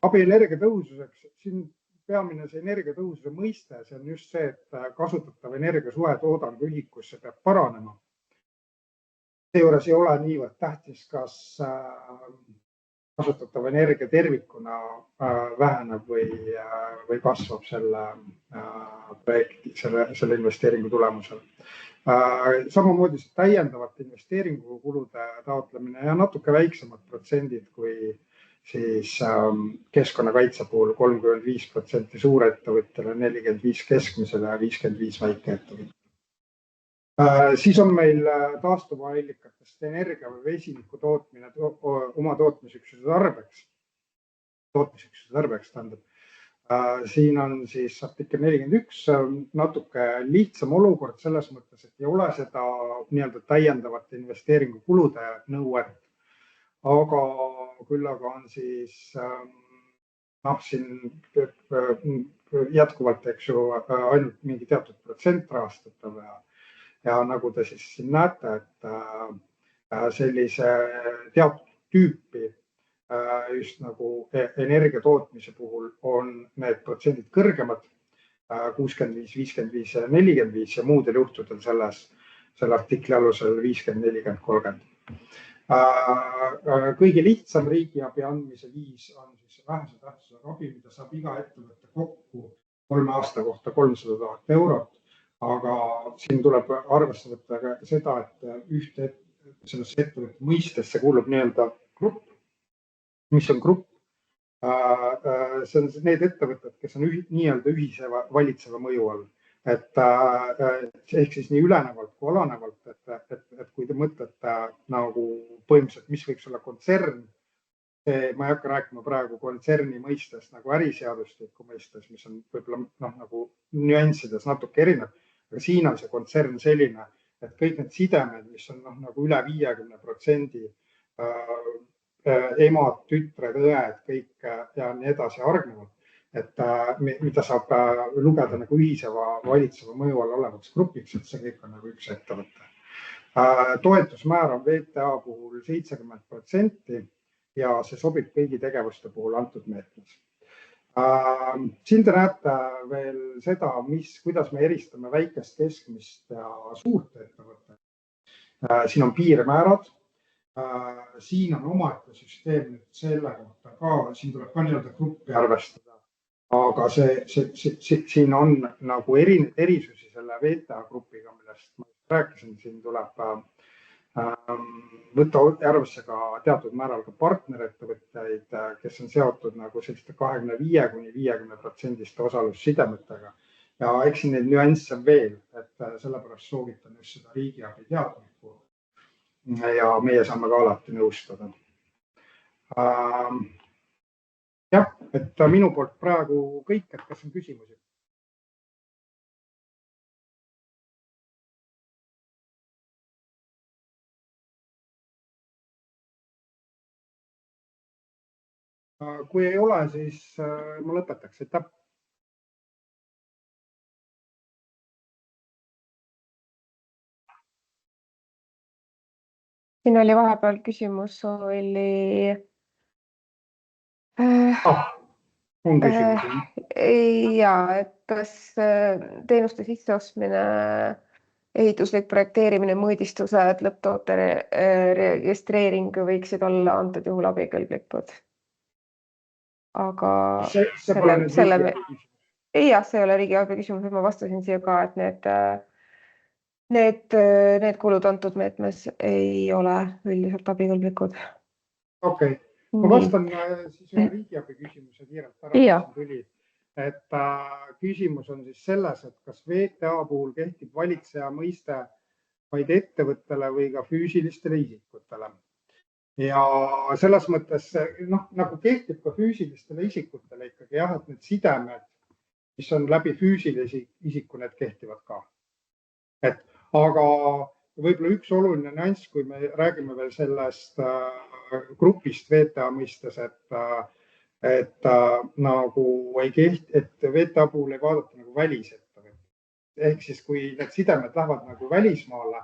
Abi energiatõhususeks, siin peamine see energiatõhususe mõiste, see on just see, et kasutatav energiasuhe toodangu ühikusse peab paranema. Seejuures ei ole niivõrd tähtis, kas kasutatav energia tervikuna väheneb või kasvab selle projekti, selle investeeringu tulemusel. Samamoodi täiendavate investeeringukulude taotlemine ja natuke väiksemad protsendid kui siis keskkonnakaitse puhul 35% suurettevõttele, 45% keskmisele ja 55% väikeettevõttele. Siis on meil taastuvallikatest energia või vesiniku tootmine oma tootmisüksuse tarbeks tähendab. Siin on siis artikkel 41 natuke lihtsam olukord selles mõttes, et ei ole seda nii-öelda täiendavate investeeringukulude nõuet, aga küll aga on siis siin jätkuvalt ainult mingi teatud protsent rahastatav ja nagu te siis siin näete, et sellise teatud tüüpi just nagu energia tootmise puhul on need protsendid kõrgemad, 65, 55 ja 45 ja muudel juhtudel selle artikli alusel 50, 40, 30. Kõige lihtsam riigiabi andmise viis on siis vähese tähtsusega abi, mida saab iga ettevõtte kokku 3 aasta kohta 300 000 eurot, aga siin tuleb arvesse võtta ka seda, et sellesse ettevõtte mõistesse kuulub nii-öelda grupp, mis on grupp, see on need ettevõtted, kes on nii-öelda ühise valitseva mõju all. Ehk siis nii ülenevalt kui alanevalt, et kui te mõtlete nagu põhimõtteliselt, mis võiks olla kontsern, ma ei hakka rääkima praegu kontserni mõistes nagu äriseadustiku mõistes, mis on võib-olla nagu nüanssides natuke erinev, aga siin on see kontsern selline, et kõik need sidemed, mis on nagu üle 50% emad, tütred, õed, kõik ja nii edasi argnevalt, et mida saab lugeda nagu ühise valitseva mõju all olevaks grupiks, et see kõik on nagu üks ettevõte. Toetusmäär on VTA puhul 70% ja see sobib kõigi tegevuste puhul antud meetmes. Siin te näete veel seda, kuidas me eristame väikest, keskmist ja suurt ettevõtet. Siin on piirmäärad. Siin on omaette süsteem selle kohta ka, siin tuleb ka nii-öelda gruppi arvestada. Aga siin on nagu erisusi selle VTA grupiga, millest ma rääkisin, siin tuleb võtta arvesse ka teatud määral ka partnerettevõtteid, kes on seotud nagu selliste 25–50% osalussidemetega. Ja eks siin neid nüansse veel, et sellepärast soovitan just seda riigiabi teadlikku ja meie saame ka alati nõustada. Jah, et minu poolt praegu kõik, et kas on küsimusi? Kui ei ole, siis ma lõpetaks. Aitäh! Siin oli vahepeal küsimus, oli... On küsimusi? Jaa, et kas teenuste sisseostmine, ehituslik projekteerimine, mõõdistused, lõpptoote registreering võiksid olla antud juhul abikõlblikud. Aga see pole nüüd riigiabi küsimus. Jah, see ei ole riigiabi küsimus, ma vastasin siia ka, et need kulud antud meetmes ei ole üldiselt abikõlblikud. Okei. Ma vastan siis ühe riigiabi küsimuse kiirelt ära. Et küsimus on siis selles, et kas VTA puhul kehtib valitseja mõiste vaid ettevõttele või ka füüsilistele isikutele. Ja selles mõttes nagu kehtib ka füüsilistele isikutele ikkagi jah, et need sidemed, mis on läbi füüsilisi isiku, need kehtivad ka. Aga võib-olla üks oluline nüanss, kui me räägime veel sellest grupist VTA mõistes, et nagu ei kehti, et VTA puhul ei vaadata nagu välisettevõtet. Ehk siis, kui need sidemed lähevad nagu välismaale,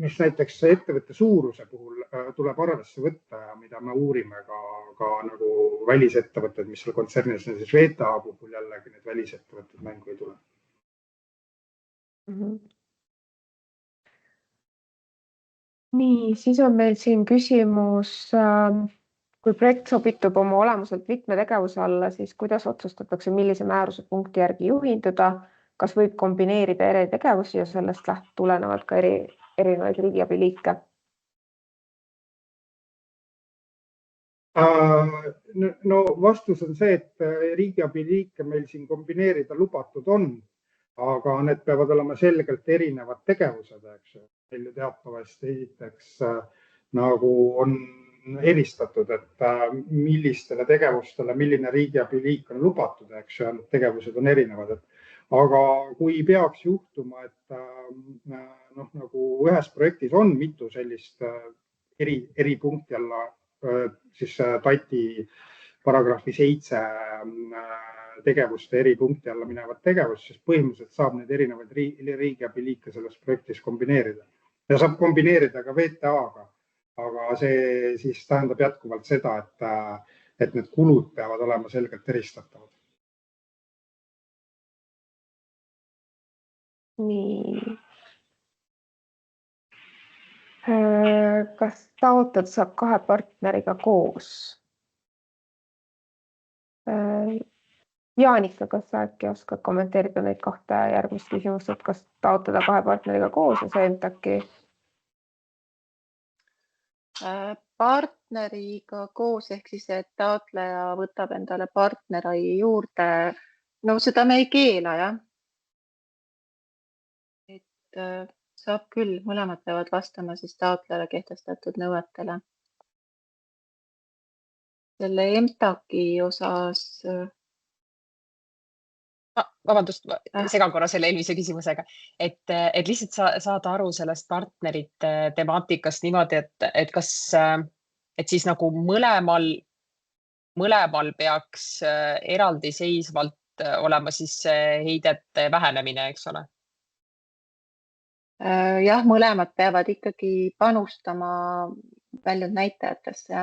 mis näiteks ettevõtte suuruse puhul tuleb arvesse võtta ja mida me uurime ka nagu välisettevõtted, mis seal kontsernis on, siis VTA puhul jällegi need välisettevõtted mängu ei tule. Nii, siis on meil siin küsimus, kui projekt sobitub oma olemuselt võtmetegevuse alla, siis kuidas otsustatakse, millise määruse punkti järgi juhinduda, kas võib kombineerida eri tegevusi ja sellest tulenevalt ka erinevaid riigiabi liike? No vastus on see, et riigiabi liike meil siin kombineerida lubatud on, aga need peavad olema selgelt erinevad tegevused, eks ju. Meil teatavasti esiteks nagu on eristatud, et millistele tegevustele, milline riigiabi liik on lubatud, eks ju, need tegevused on erinevad. Aga kui peaks juhtuma, et nagu ühes projektis on mitu sellist eri punkti alla, siis TATi paragrahvi 7 tegevuste eri punkti alla minevat tegevust, siis põhimõtteliselt saab need erinevaid riigiabi liike selles projektis kombineerida. Ja saab kombineerida ka VTA-ga, aga see siis tähendab jätkuvalt seda, et need kulud peavad olema selgelt eristatavad. Nii. Kas taotled saab kahe partneriga koos? Jaanika, kas sa äkki oskad kommenteerida neid kahte järgmist küsimust, et kas taotleda kahe partneriga koos ja see äkki? partneriga koos, ehk siis, et taotleja võtab endale partneri juurde. No seda me ei keela, jah. Et saab küll, mõlemad peavad vastama siis taotlejale kehtestatud nõuetele. Selle MTAK-i osas Vabandust, segan korra selle Elvise küsimusega, et lihtsalt saada aru sellest partnerite temaatikast niimoodi, et kas, et siis nagu mõlemal peaks eraldiseisvalt olema siis heidete vähenemine, eks ole? jah, mõlemad peavad ikkagi panustama väljund näitajatesse.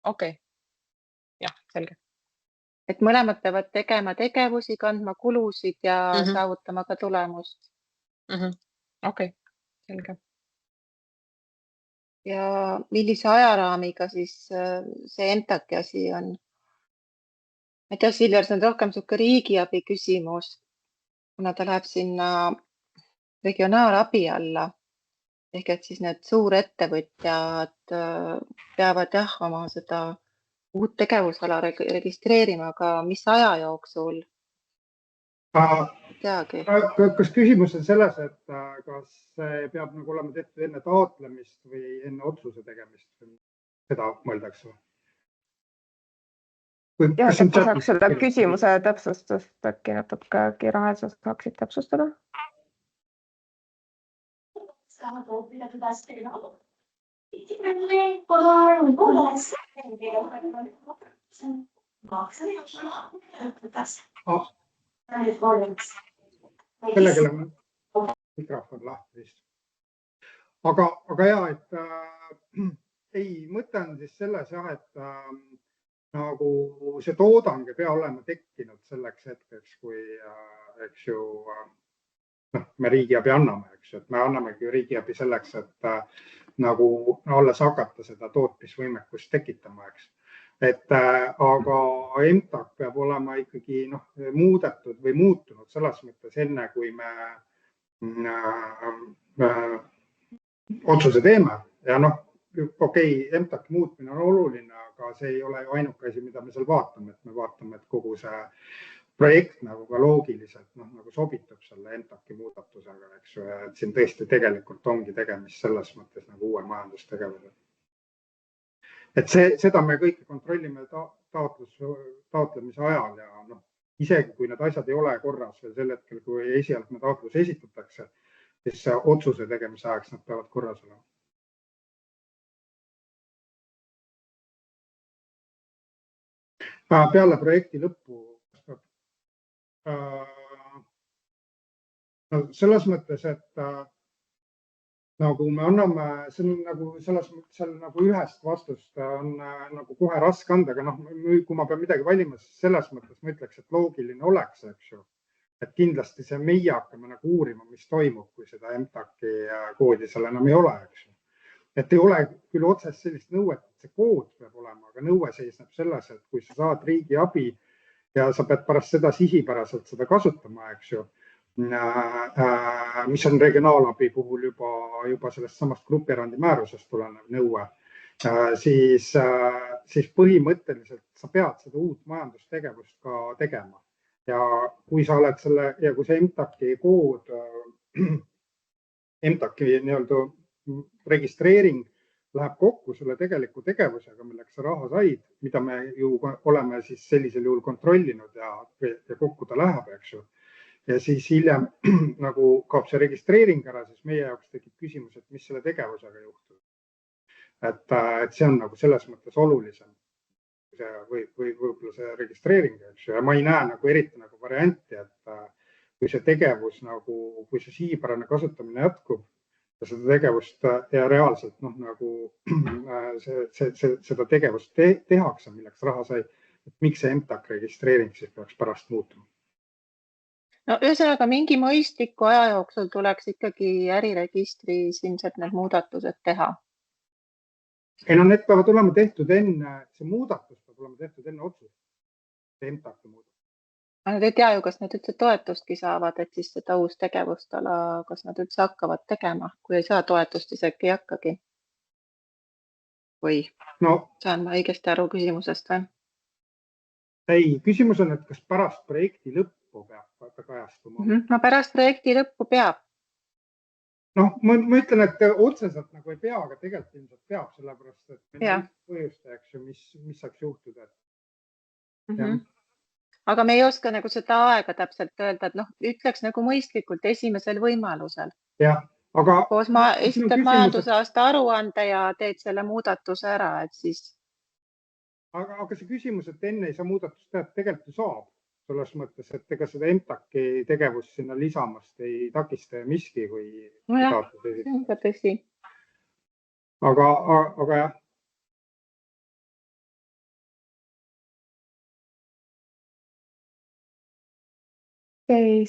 Okei. Jah, selge. Et mõlemad peavad tegema tegevusi, kandma kulusid ja saavutama ka tulemust. Okei, selge. Ja millise ajaraamiga siis see MTAK-i asi on? Ma ei tea, Silver, see on rohkem suhke riigiabi küsimus, kuna ta läheb sinna regionaalabi alla. Ehk et siis need suurettevõtjad peavad jah oma seda uut tegevusala registreerima, aga mis aja jooksul? Teagi. Kas küsimus on selles, et kas see peab nagu olema tehtud enne taotlemist või enne otsuse tegemist? Seda mõeldakse? Jah, et saaks selle küsimuse täpsustust, äkki natuke Rahel saaksid täpsustada? Kellelgi on mikrofon lahti vist. Aga ja, et ei, mõte on siis selles jah, et nagu see toodang ei pea olema tekkinud selleks hetkeks, kui eks ju me riigiabi anname, eks ju, et me annamegi riigiabi selleks, et nagu alles hakata seda tootmisvõimekust tekitama, eks. Aga MTAK peab olema ikkagi muudetud või muutunud selles mõttes enne, kui me otsuse teeme. Ja okei, MTAK muutmine on oluline, aga see ei ole ju ainuke asi, mida me seal vaatame, et me vaatame, et kogu see projekt nagu ka loogiliselt nagu sobitub selle MTAK-i muudatusega, eks ju, et siin tõesti tegelikult ongi tegemist selles mõttes nagu uue majandustegevuse. Et seda me kõike kontrollime taotlemise ajal ja isegi kui need asjad ei ole korras veel sel hetkel, kui esialgne taotlus esitatakse, siis otsuse tegemise ajaks nad peavad korras olema. Peale projekti lõppu selles mõttes, et nagu me anname, see on nagu selles mõttes seal nagu ühest vastust on nagu kohe raske anda, aga kui ma pean midagi valima, siis selles mõttes ma ütleks, et loogiline oleks, eks ju. Et kindlasti see meie hakkame nagu uurima, mis toimub, kui seda MTAK-i koodi seal enam ei ole, eks ju. Et ei ole küll otsest sellist nõuet, et see kood peab olema, aga nõue seisneb selles, et kui sa saad riigi abi ja sa pead pärast seda sihipäraselt seda kasutama, eks ju, mis on regionaalabi puhul juba sellest samast grupierandi määrusest tulenev nõue, siis põhimõtteliselt sa pead seda uut majandustegevust ka tegema. Ja kui sa oled selle, ja kui see MTAK-i kood, MTAK-i nii-öelda registreering läheb kokku selle tegeliku tegevusega, milleks sa raha said, mida me ju oleme siis sellisel juhul kontrollinud ja kokku ta läheb, eks ju. Ja siis hiljem nagu kaob see registreering ära, siis meie jaoks tekib küsimus, et mis selle tegevusega juhtub. Et see on nagu selles mõttes olulisem või võib-olla see registreering, eks ju. Ja ma ei näe nagu eriti nagu varianti, et kui see tegevus nagu, kui see sihipärane kasutamine jätkub ja seda tegevust ja reaalselt nagu seda tegevust tehakse, milleks raha sai, et miks see MTAK registreering siis peaks pärast muutuma? No ühesõnaga mingi mõistliku aja jooksul tuleks ikkagi äriregistris ilmselt need muudatused teha. Ei, need peavad olema tehtud enne, see muudatus peab olema tehtud enne otsust. See MTAK-i muudatus. Nad ei tea ju, kas nad üldse toetustki saavad, et siis seda uus tegevustala, kas nad üldse hakkavad tegema, kui ei saa toetust, isegi ei hakkagi. või no saan ma õigesti aru küsimusest või? ei, küsimus on, et kas pärast projekti lõppu peab ta kajastuma. No pärast projekti lõppu peab. Noh, ma ütlen, et otseselt nagu ei pea, aga tegelikult ilmselt peab, sellepärast, et meil on põhjustajaks ju, mis saaks juhtuda. Aga me ei oska nagu seda aega täpselt öelda, et ütleks nagu mõistlikult esimesel võimalusel. Jah, aga koos esitad majandusaasta aruande ja teed selle muudatuse ära, et siis. Aga see küsimus, et enne ei saa muudatust teha, tegelikult ju saab. Selles mõttes, et ega seda MTAK-i tegevust sinna lisamast ei takista ja miski, kui saate. See on ka tõsi. Aga jah.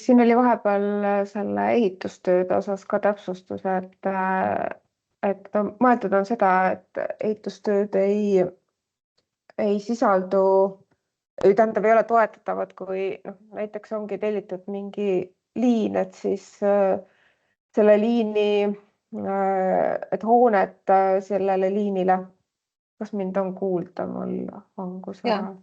Siin oli vahepeal selle ehitustööde osas ka täpsustus, et mõeldud on seda, et ehitustööd ei sisaldu, tähendab, ei ole toetatavad, kui näiteks ongi tellitud mingi liin, et siis selle liini, et hoonet sellele liinile, kas mind on kuulda, mul hangus ära.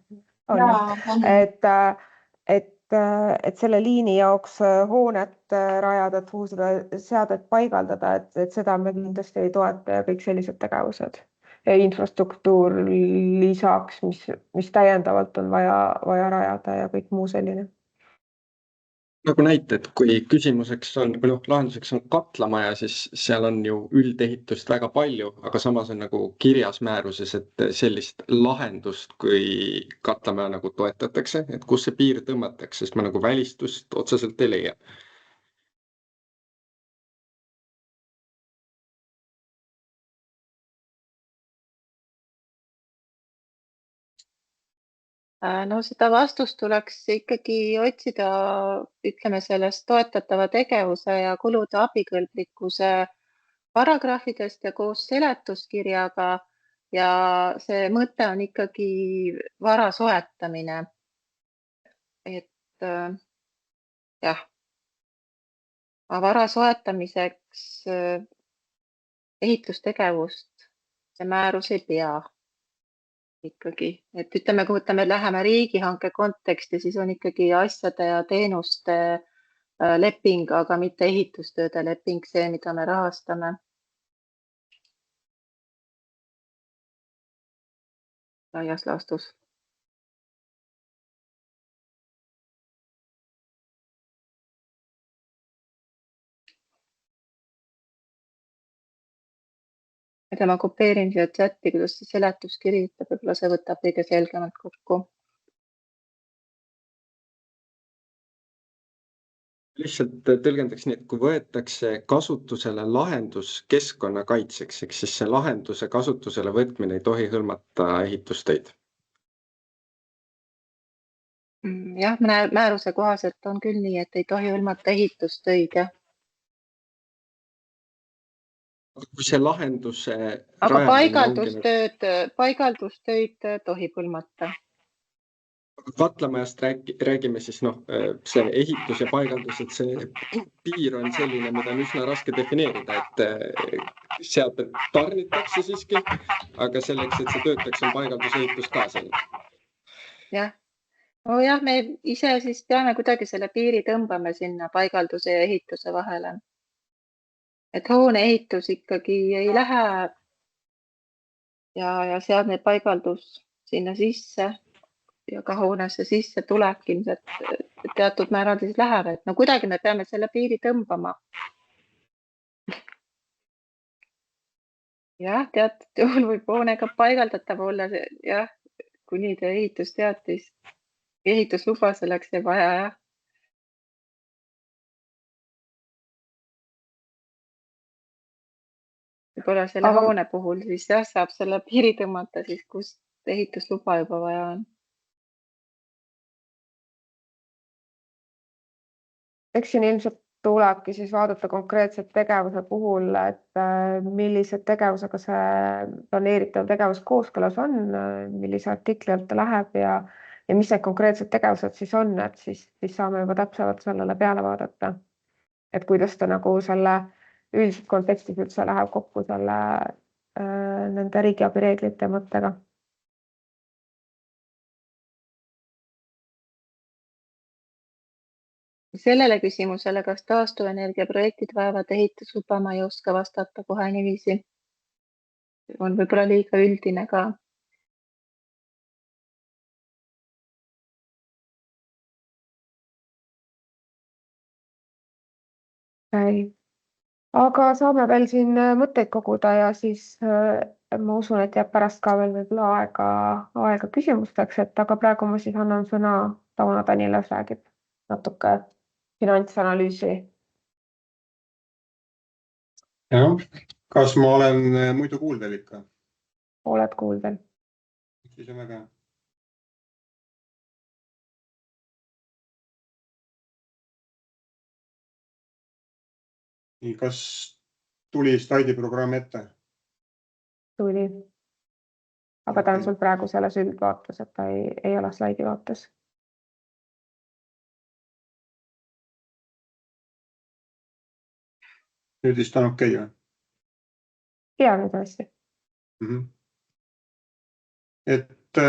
Et selle liini jaoks hoonet rajada, et kuhu seda seadet paigaldada, et seda me kindlasti ei toeta ja kõik sellised tegevused. Ja infrastruktuur lisaks, mis täiendavalt on vaja rajada ja kõik muu selline. Nagu näited, kui küsimuseks on, või lahenduseks on katlamaja, siis seal on ju üldehitust väga palju, aga samas on nagu kirjas määruses, et sellist lahendust, kui katlamaja nagu toetatakse, et kus see piir tõmmatakse, sest ma nagu välistust otseselt ei leia. No seda vastust tuleks ikkagi otsida, ütleme, sellest toetatava tegevuse ja kulude abikõlblikkuse paragrahvidest ja koos seletuskirjaga ja see mõte on ikkagi vara soetamine. Et jah, vara soetamiseks ehitustegevust see määrus ei pea. Ikkagi, et ütleme, kui läheme riigihanke konteksti, siis on ikkagi asjade ja teenuste leping, aga mitte ehitustööde leping, see, mida me rahastame. Laias laastus. Ma kopeerin siia chati, kuidas see seletuskiri ütleb, võib-olla see võtab kõige selgemalt kokku. Lihtsalt tõlgendaks nii, et kui võetakse kasutusele lahendus keskkonna kaitseks, siis see lahenduse kasutusele võtmine ei tohi hõlmata ehitustöid. Jah, määruse kohaselt on küll nii, et ei tohi hõlmata ehitustöid, jah. Kui see lahenduse aga paigaldustöid tohib hõlmata. Katlamajast räägime siis see ehitus ja paigaldus, et see piir on selline, mida on üsna raske defineerida, et seadmed tarnitakse siiski, aga selleks, et see töötaks, on paigaldus-ehitus ka selline. Jah, me ise siis peame kuidagi selle piiri tõmbame sinna paigalduse ja ehituse vahele. Et hoone ehitus ikkagi ei lähe ja seadme paigaldus sinna sisse ja ka hoonesse sisse tulebki, et teatud määrad siis läheb, et kuidagi me peame selle piiri tõmbama. Jah, teatud juhul võib hoonega paigaldatav olla, jah, kuni te ehitusteatis, ehitusluba selleks ei vaja, jah. Võib-olla selle hoone puhul siis jah, saab selle piiri tõmmata siis, kus ehitusluba juba vaja on. Eks siin ilmselt tulebki siis vaadata konkreetselt tegevuse puhul, et millised tegevusega see planeeritav tegevus kooskõlas on, millise artikli alt ta läheb ja mis need konkreetsed tegevused siis on, et siis saame juba täpsemalt sellele peale vaadata. Et kuidas ta nagu selle üldiselt kontekstis üldse läheb kokku selle nende riigiabi reeglite mõttega? Sellele küsimusele, kas taastuvenergia projektid vajavad ehitusluba, ma ei oska vastata kohe niiviisi. On võib-olla liiga üldine ka. Aga saame veel siin mõtteid koguda ja siis ma usun, et jääb pärast ka veel võib-olla aega küsimusteks, aga praegu ma siis annan sõna Tauno Tanile, räägib natuke finantsanalüüsi. Jah, kas ma olen muidu kuuldel ikka? Oled kuuldel. Siis on väga. Nii, kas tuli slaidiprogramm ette? Tuli. Aga ta on sul praegu selles üldvaates, et ta ei ole slaidi vaates. Nüüd vist on okei või? Ja nüüd hästi. Et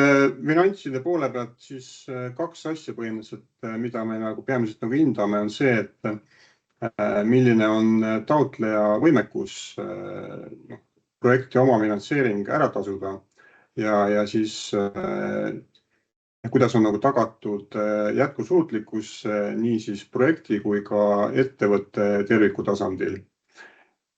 finantside poole pealt siis kaks asja põhimõtteliselt, mida me nagu peamiselt nagu hindame, on see, et milline on taotleja võimekus projekti omafinantseering ära tasuda ja siis kuidas on nagu tagatud jätkusuutlikkus nii siis projekti kui ka ettevõtte terviku tasandil.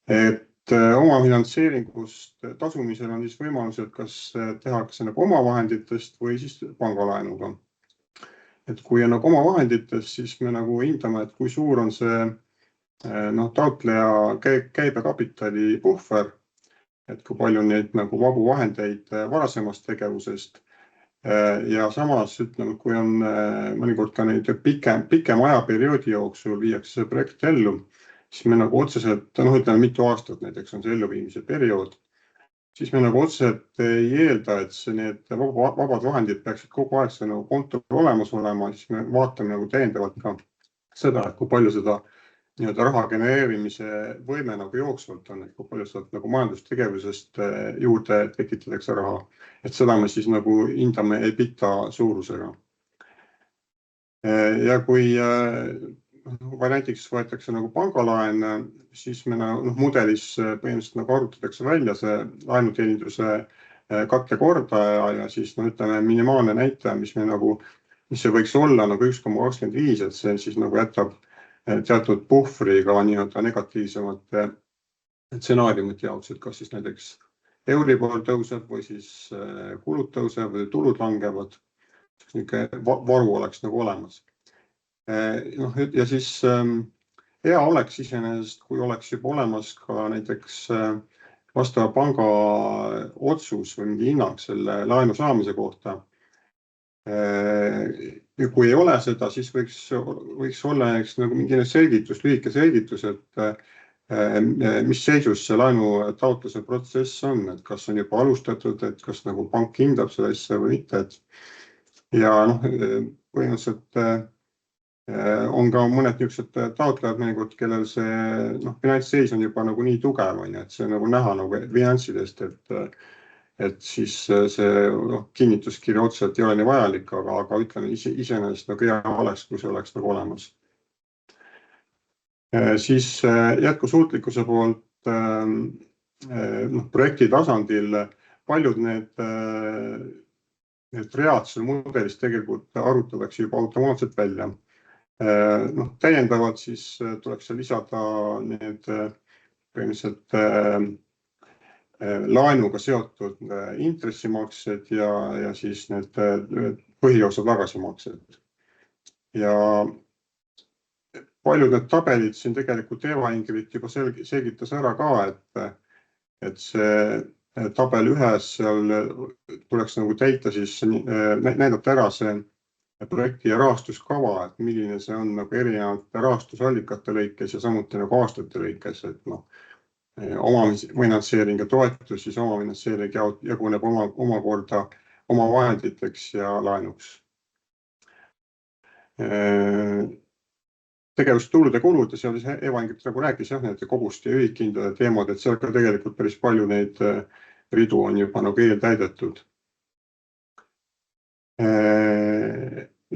Et omafinantseeringust tasumisel on siis võimalused, kas tehakse nagu omavahenditest või siis pangalaenuga. Et kui on nagu omavahenditest, siis me nagu hindame, et kui suur on see taotleja käibekapitali puhver, et kui palju on neid nagu vabu vahendeid varasemast tegevusest. Ja samas ütleme, kui on mõnikord ka neid pikem ajaperioodi jooksul viiakse see projekt ellu, siis me nagu otseselt, ütleme mitu aastat näiteks on see elluviimise periood, siis me nagu otseselt ei eelda, et need vabad vahendid peaksid kogu aeg nagu kontol olemas olema, siis me vaatame nagu täiendavalt ka seda, et kui palju seda raha genereerimise võime nagu jooksvalt on, et kui palju sealt nagu majandustegevusest juurde tekitatakse raha, et seda me siis nagu hindame EBITDA suurusega. Ja kui variantiks võetakse nagu pangalaen, siis me mudelis põhimõtteliselt nagu arvutatakse välja see laenuteeninduse kattekordaja ja siis ütleme minimaalne näitaja, mis see võiks olla nagu 1,25, et see siis nagu jätab teatud puhvri ka nii-öelda negatiivsemate stsenaariumite jaoks, et kas siis näiteks Euribor tõuseb või siis kulud tõuseb või tulud langevad, varu oleks nagu olemas. Ja siis hea oleks iseenesest, kui oleks juba olemas ka näiteks vastava panga otsus või mingi hinnang selle laenu saamise kohta. Ja kui ei ole seda, siis võiks olla nagu mingi selgitus, lühike selgitus, et mis seisus see laenu taotluse protsess on, et kas on juba alustatud, et kas nagu pank hindab seda asja või mitte. Ja põhimõtteliselt on ka mõned niisugused taotlejad mõnikord, kellel see finantsseis on juba nagu nii tugev, et see nagu näha nagu finantsidest, et siis see kinnituskiri otseselt ei ole nii vajalik, aga ütleme iseenesest nagu hea oleks, kui see oleks nagu olemas. Siis jätkusuutlikkuse poolt projekti tasandil paljud need read seal mudelis tegelikult arvutatakse juba automaatselt välja. Täiendavalt siis tuleks lisada need põhimõtteliselt laenuga seotud intressimaksed ja siis need põhiosa tagasimaksed. Ja paljud need tabelid siin tegelikult Eva Ingrid juba selgitas ära ka, et see tabel ühes seal tuleks nagu täita siis näidata ära see projekti ja rahastuskava, et milline see on nagu erinevate rahastusallikate lõikes ja samuti nagu aastate lõikes, et omafinantseering ja toetus, siis omafinantseering jaguneb omakorda oma vahenditeks ja laenuks. tegevustulude kulud ja seal Eva Ingrid nagu rääkis jah, need koguste ja ühikhindade teemad, et seal ka tegelikult päris palju neid ridu on juba nagu eeltäidetud.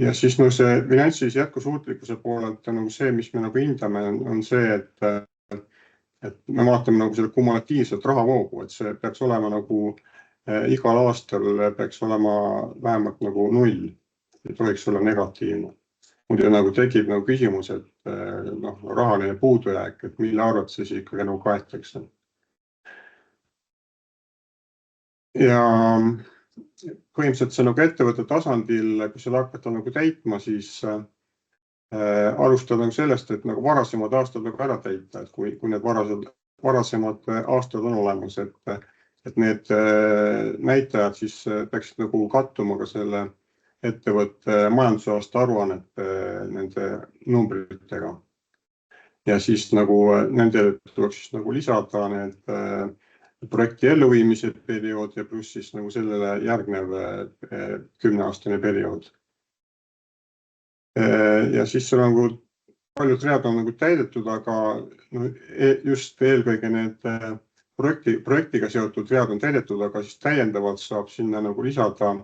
Ja siis no see finantsilise jätkusuutlikkuse poolelt on nagu see, mis me nagu hindame, on see, et me vaatame nagu selle kumulatiivset rahavoogu, et see peaks olema nagu igal aastal peaks olema vähemalt nagu 0, ei tohiks olla negatiivne. Muidu nagu tekib nagu küsimus, et rahaline puudujääk, et mille arvelt see siis ikkagi nagu kaetakse. Ja põhimõtteliselt see nagu ettevõtte tasandil, kui seda hakata nagu täitma, siis alustada sellest, et nagu varasemad aastad nagu ära täita, et kui need varasemad aastad on olemas, et need näitajad siis peaksid nagu kattuma ka selle ettevõtte majandusaasta aruannete nende numbritega. Ja siis nagu nendele tuleks siis nagu lisada need projekti elluviimise periood ja pluss siis nagu sellele järgnev 10-aastane periood. Ja siis see nagu paljud read on nagu täidetud, aga just eelkõige need projektiga seotud read on täidetud, aga siis täiendavalt saab sinna nagu lisada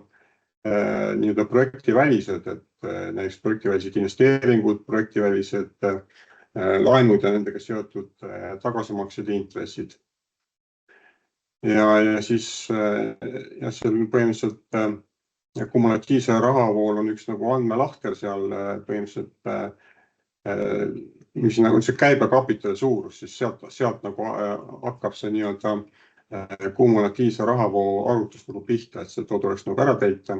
nii-öelda projektivälised, et näiteks projektivälised investeeringud, projektivälised laenud ja nendega seotud tagasimaksed intressid. Ja siis seal põhimõtteliselt kumulatiivse rahavool on üks nagu andmelahter seal põhimõtteliselt, mis nagu see käibekapitali suurus, siis sealt nagu hakkab see nii-öelda kumulatiivse rahavoo arvutus nagu pihta, et see tuleks nagu ära täita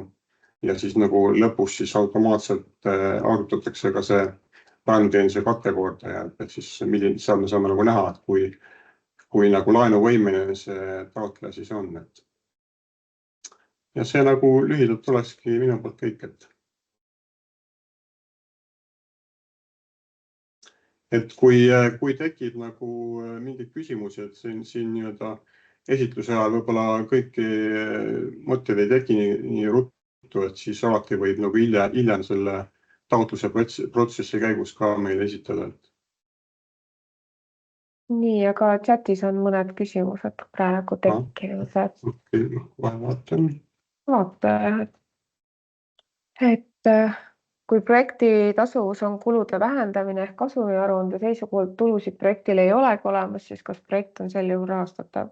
ja siis nagu lõpus siis automaatselt arvutatakse ka see laenuteenuse kategoordia, et siis seal me saame nagu näha, et kui nagu laenuvõimeline see taotleja siis on. Ja see nagu lühidalt olekski minu poolt kõik, et kui tekib nagu mingeid küsimusi, et siin nii-öelda esitluse ajal võib-olla kõiki mõtteid ei teki nii ruttu, et siis alati võib nagu hiljem selle taotluse protsessi käigus ka meile esitada. Nii, aga chatis on mõned küsimused praegu tekkinud. Vaatan. Vaata, et kui projekti tasuvus on kulude vähendamine ehk kasumiaruande seisukohalt tulusid projektil ei olegi olemas, siis kas projekt on sel juhul rahastatav?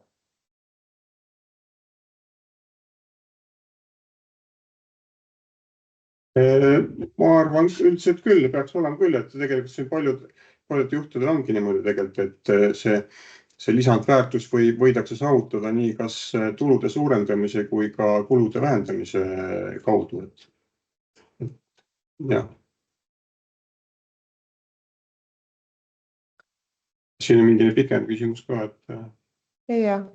Ma arvan üldiselt küll, peaks olema küll, et tegelikult siin paljud juhtudel ongi niimoodi tegelikult, et see lisandväärtus võidakse saavutada nii kas tulude suurendamise kui ka kulude vähendamise kaudu. Jah. Siin on mingi pikem küsimus ka, et... Jah.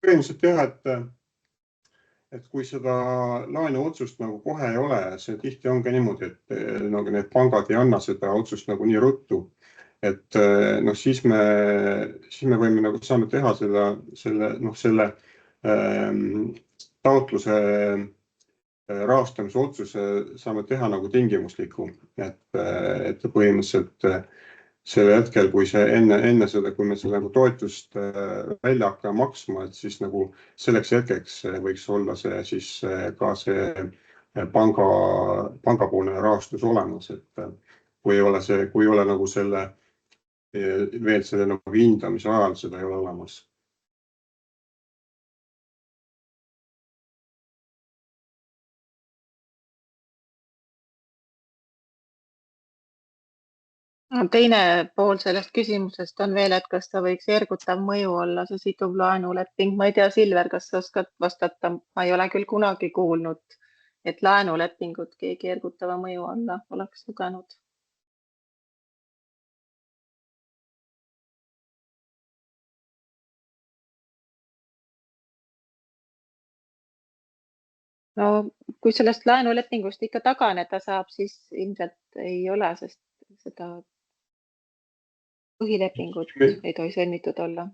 Põhimõtteliselt jah, et kui seda laenuotsust nagu kohe ei ole, see tihti ongi niimoodi, et nagu need pangad ei anna seda otsust nagu nii ruttu, et siis me võime nagu saame teha selle taotluse rahastamise otsuse saame teha nagu tingimusliku, et põhimõtteliselt selle hetkel, kui see enne seda, kui me selle nagu toetust välja hakkame maksma, et siis nagu selleks hetkeks võiks olla see siis ka see pangapoolne rahastus olemas, et kui ei ole nagu veel selle nagu hindamise ajal seda ei ole olemas. Teine pool sellest küsimusest on veel, et kas ta võiks ergutav mõju olla, see siduv laenuleping. Ma ei tea, Silver, kas sa oskad vastata? Ma ei ole küll kunagi kuulnud, et laenulepingut keegi ergutava mõju alla oleks lugenud. No kui sellest laenulepingust ikka taganeda saab, siis ilmselt ei ole, sest seda põhilepingut ei tohi sõlmitud olla.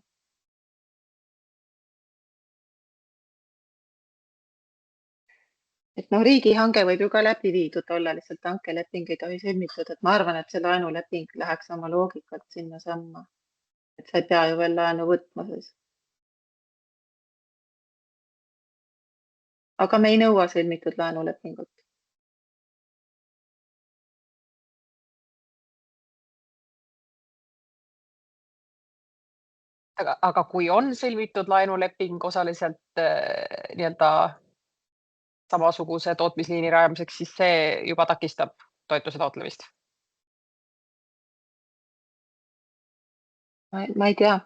Et noh, riigihange võib ju ka läbi viidud olla, lihtsalt hankeleping ei tohi sõlmitud, et ma arvan, et see laenuleping läheks oma loogikalt sinna samma. Et sa ei pea ju veel laenu võtma siis. Aga me ei nõua sõlmitud laenulepingut. Aga kui on sõlmitud laenuleping osaliselt nii-öelda samasuguse tootmisliini rajamiseks, siis see juba takistab toetuse taotlemist. Ma ei tea.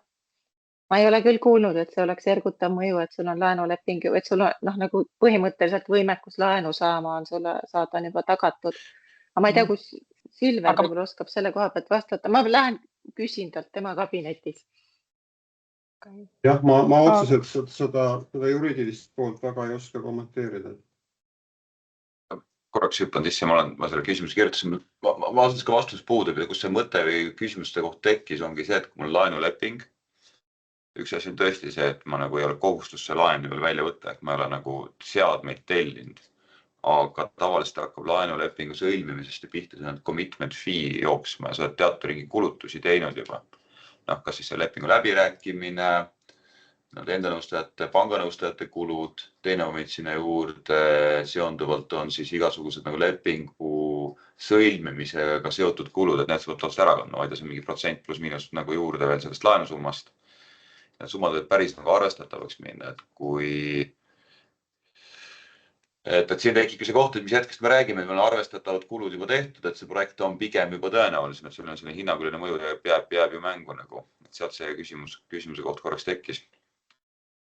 Ma ei ole küll kuulnud, et see oleks ergutav mõju, et sul on laenuleping, et sul on nagu põhimõtteliselt võimekus laenu saama on sulle saada juba tagatud. Aga ma ei tea, kus Silver võib-olla oskab selle koha pealt vastata. Ma lähen küsin talt tema kabinetis. Jah, ma otseselt seda juriidilist poolt väga ei oska kommenteerida. Korraks hüppan sisse, ma selle küsimuse kirjutasin. Ma vastasin ka vastus puudub, kus see mõte või küsimuste koht tekkis, ongi see, et kui mul laenuleping, üks asi on tõesti see, et ma nagu ei ole kohustus see laen veel välja võtta, et ma ei ole nagu seadmeid tellinud. Aga tavaliselt hakkab laenulepingu sõlmimisest ja pihta see commitment fee jooksma ja sa oled teatud ringi kulutusi teinud juba. Kas siis see lepingu läbirääkimine, enda nõustajate, panganõustajate kulud, teine moment sinna juurde seonduvalt on siis igasugused nagu lepingu sõlmimisega seotud kulud, et need saavad toast ära kanda, vaid see on mingi protsent pluss miinus nagu juurde veel sellest laenusummast. Ja summad võivad päris nagu arvestatavaks minna, et kui siin tekib see koht, et mis hetkest me räägime, et meil on arvestatavad kulud juba tehtud, et see projekt on pigem juba tõenäolisem, et sul on selline hinnakuline mõju ja jääb ju mängu nagu. Et sealt see küsimuse koht korraks tekkis.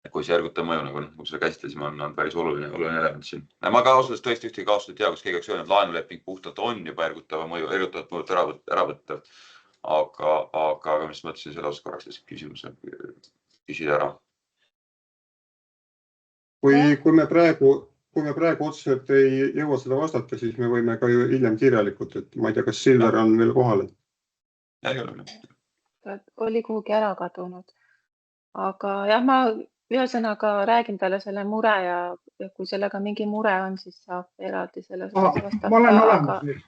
Kui see ergutav mõju, nagu selle käsitlesime, on päris oluline element siin. Ma ka ausalt tõesti ühtegi kaasust ei tea, kus keegi oleks öelnud, et laenuleping puhtalt on juba ergutavat mõjut ära võtta. Aga mis mõtlesin selle osas korraks küsimuse küsida ära. Kui me praegu otseselt ei jõua seda vastata, siis me võime ka ju hiljem kirjalikult, et ma ei tea, kas Silver on veel kohal. Ei ole. Oli kuhugi ära kadunud. Aga jah, ma ühesõnaga räägin talle selle mure ja kui sellega mingi mure on, siis saab eraldi selles vastata. Ma olen olemas nüüd.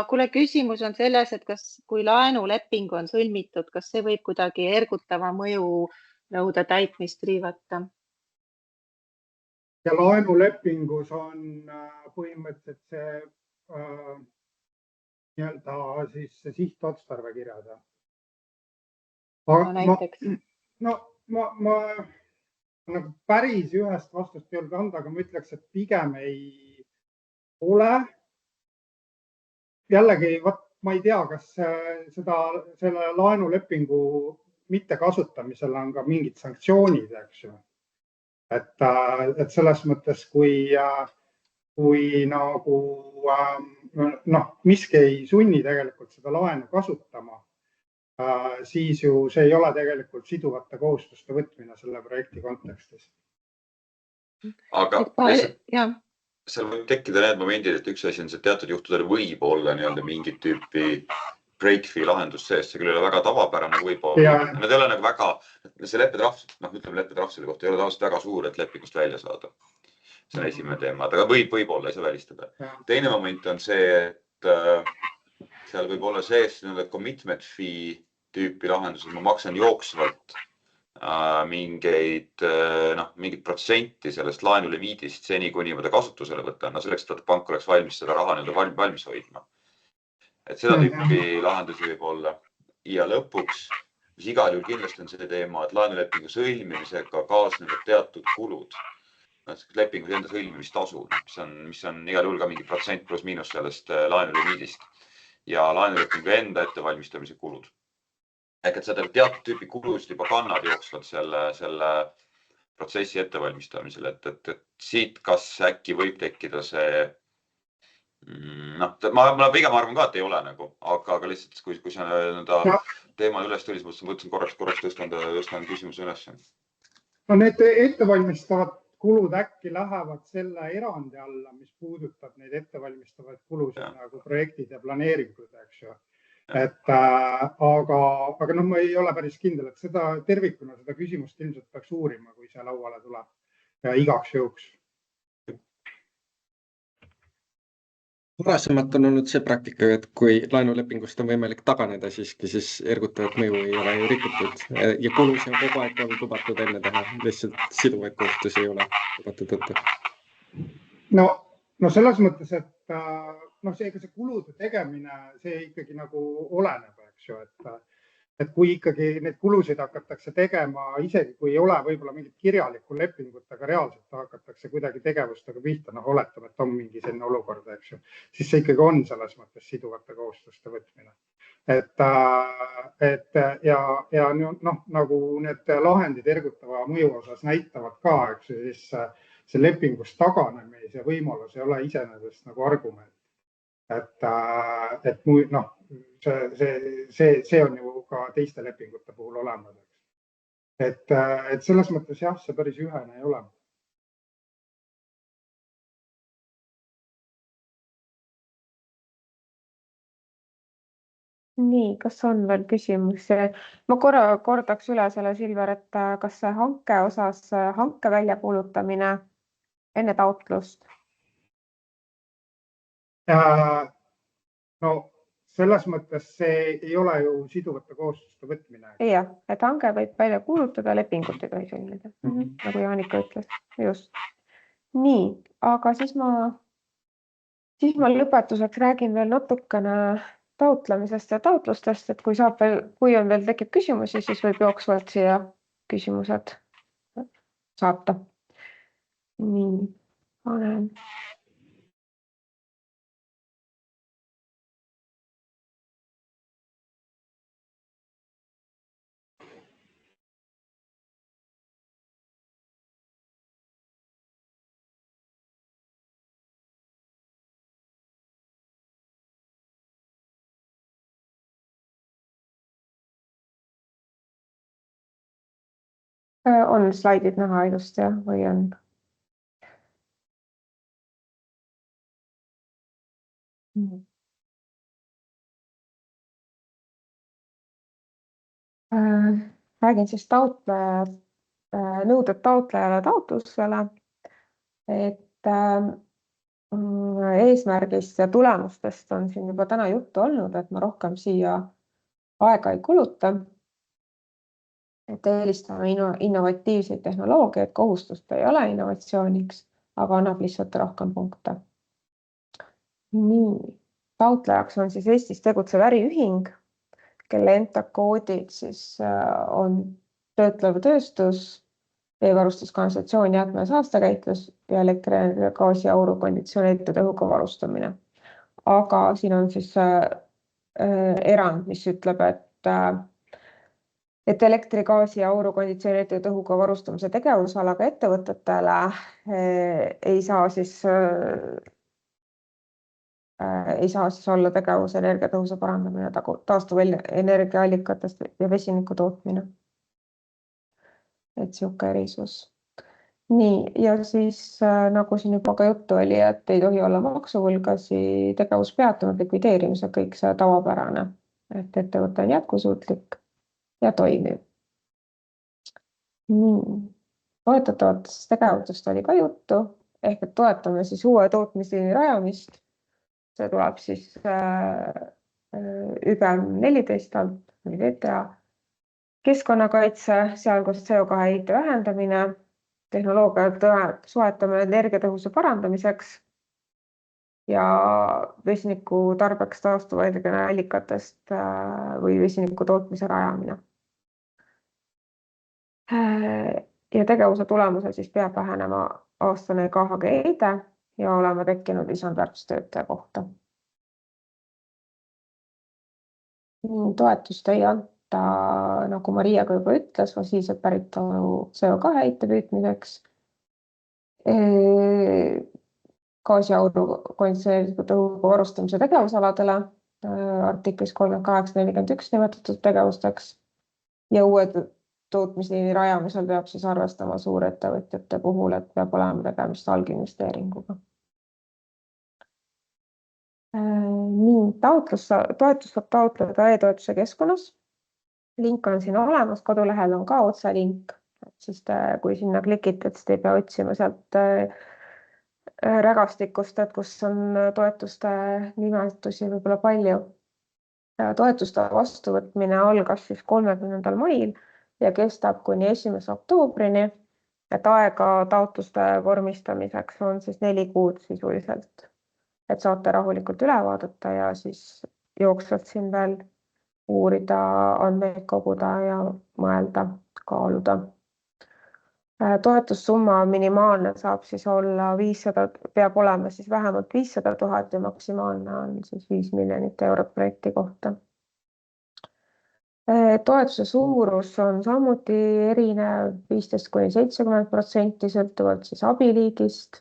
Kuule, küsimus on selles, et kas kui laenuleping on sõlmitud, kas see võib kuidagi ergutava mõju nõude täitmist riivata? Ja laenulepingus on põhimõtteliselt see nii-öelda siis sihtotstarve kirjada. Ma nagu päris ühest vastust ei olnud anda, aga ma ütleks, et pigem ei ole. Jällegi, ma ei tea, kas selle laenulepingu mittekasutamisel on ka mingid sanktsioonid, eks ju. Et selles mõttes, kui nagu miski ei sunni tegelikult seda laenu kasutama, siis ju see ei ole tegelikult siduvate kohustuste võtmine selle projekti kontekstis. Aga seal võib tekkida need momendid, et üks asi on see teatud juhtudel võib olla mingit tüüpi break-fee lahendus sees, see küll ei ole väga tavapärane võib-olla. Need ei ole nagu väga, see leppetrahv, ütleme leppetrahv selle kohta ei ole tavaliselt väga suur, et lepingust välja saada. See on esimene teema, aga võib-olla ei saa välistada. Teine moment on see, et seal võib olla sees commitment fee tüüpi lahendused, ma maksan jooksvalt mingit protsenti sellest laenulimiidist seni, kuni ma ta kasutusele võtan. Selleks, et pank oleks valmis seda raha valmis hoidma. Et seda tüüpi lahendusi võib olla. Ja lõpuks, mis igal juhul kindlasti on see teema, et laenulepingu sõlmimisega kaasnevad teatud kulud. Lepingu enda sõlmimistasu, mis on igal juhul ka mingi protsent pluss miinus sellest laenulimiidist. Ja laenulepingu enda ettevalmistamise kulud. Ehk et seda teatud tüüpi kulusid juba kannad jooksvad selle protsessi ettevalmistamisel. Et siit kas äkki võib tekkida see ma pigem arvan ka, et ei ole nagu, aga lihtsalt kui see teema üles tuli, siis mõtlesin korraks tõstan küsimuse üles. Need ettevalmistavad kulud äkki lähevad selle erandi alla, mis puudutab neid ettevalmistavaid kulusid nagu projektid ja planeeringud, eks ju. Aga noh, ma ei ole päris kindel, et seda tervikuna seda küsimust ilmselt peaks uurima, kui see lauale tuleb ja igaks juhuks. Varasemalt on olnud see praktika, et kui laenulepingust on võimalik taganeda siiski, siis ergutavat mõju ei ole ju rikutud ja kulusid on kogu aeg olnud lubatud enne teha, lihtsalt siduvaid kohustusi ei ole lubatud võtta. No selles mõttes, et see kulude tegemine, see ikkagi nagu oleneb, eks ju, et kui ikkagi need kulusid hakatakse tegema, isegi kui ei ole võib-olla mingit kirjalikku lepingut, aga reaalselt hakatakse kuidagi tegevustega pihta, oletame, et on mingi selline olukord, eks ju, siis see ikkagi on selles mõttes siduvate kohustuste võtmine. Ja nagu need lahendid ergutava mõju osas näitavad ka, eks ju, siis see lepingust taganemise võimalus ei ole iseenesest nagu argument. See on ju ka teiste lepingute puhul olemas. Et selles mõttes jah, see päris ühene ei ole. Nii, kas on veel küsimusi? Ma korra kordaks üle selle, Silver, et kas see hanke osas hanke väljakuulutamine enne taotlust? No selles mõttes see ei ole ju siduvate kohustuste võtmine. Jah, et hange võib välja kuulutada, lepingut ei tohi sõlmida, nagu Jaanika ütles. Just. Nii, aga siis ma lõpetuseks räägin veel natukene taotlemisest ja taotlustest, et kui on veel tekib küsimusi, siis võib jooksvalt siia küsimused saata. Nii, panen. On slaidid näha ilusti või on? Räägin siis nõuded taotlejale taotlusele, et eesmärgist ja tulemustest on siin juba täna juttu olnud, et ma rohkem siia aega ei kuluta. Et eelistame innovatiivseid tehnoloogiaid, kohustust ei ole innovatsiooniks, aga annab lihtsalt rohkem punkte. Nii, taotlejaks on siis Eestis tegutsev äriühing, kelle enda koodid siis on töötlev tööstus, veevarustus, kanalisatsioon, jäätme saastekäitlus ja elektrienergia, gaasi, auru, konditsioneeritud õhuga varustamine. Aga siin on siis erand, mis ütleb, et elektri, gaasi ja auru konditsioneeritud õhuga varustamise tegevusalaga ettevõtetele ei saa siis olla tegevus energiatõhuse parandamine, taastuv energiaallikatest ja vesiniku tootmine. Et siuke erisus. Nii, ja siis nagu siin juba ka juttu oli, et ei tohi olla maksuvõlgasi, tegevus peatunud, likvideerimise, kõik see tavapärane, et ettevõte on jätkusuutlik ja toimiv. Nii, toetatavatest tegevustest oli ka juttu, ehk et toetame siis uue tootmisliini rajamist. See tuleb siis ÜGM 14 alt või VTA. Keskkonnakaitse, sealhulgas CO2 heite vähendamine, tehnoloogiat soetame energiatõhuse parandamiseks ja vesiniku tarbeks taastuva energiaallikatest või vesiniku tootmise rajamine. Ja tegevuse tulemusel siis peab vähenema aastane KHG heide ja olema tekkinud lisandväärtustöötaja kohta. Toetust ei anta, nagu Maria ka juba ütles, fossiilset päritolu CO2 heite püüdmiseks, gaasi, auru, konditsioneeritud õhuga varustamise tegevusaladele, artiklis 38-41 nimetatud tegevusteks ja uue tootmisliini rajamisel peab siis arvestama suurettevõtjate puhul, et peab olema tegemist alginvesteeringuga. Nii, toetus saab taotleda e-toetuse keskkonnas. Link on siin olemas, kodulehel on ka otselink, et siis kui sinna klikite, et siis te ei pea otsima sealt rägastikust, et kus on toetuste nimetusi võib-olla palju. Toetuste vastuvõtmine algas siis 30. mail ja kestab kuni 1. oktoobrini, et aega taotluste vormistamiseks on siis 4 kuud sisuliselt, et saate rahulikult üle vaadata ja siis jooksvalt siin veel uurida, andmeid koguda ja mõelda, kaaluda. Toetussumma minimaalne saab siis olla 500, peab olema siis vähemalt 500 000 ja maksimaalne on siis 5 miljonit eurot projekti kohta. Toetuse suurus on samuti erinev 15–70% sõltuvalt siis abiliigist,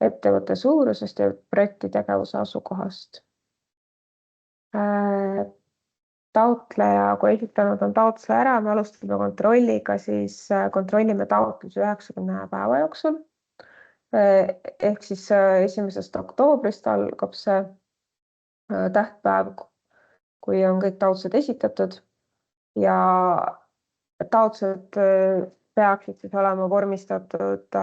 ettevõtte suurusest ja projekti tegevuse asukohast. Taotleja, kui esitanud on taotluse ära, me alustame kontrolliga, siis kontrollime taotluse 90 päeva jooksul. Ehk siis 1. oktoobrist algab see tähtpäev, kui on kõik taotlused esitatud ja taotlused peaksid siis olema vormistatud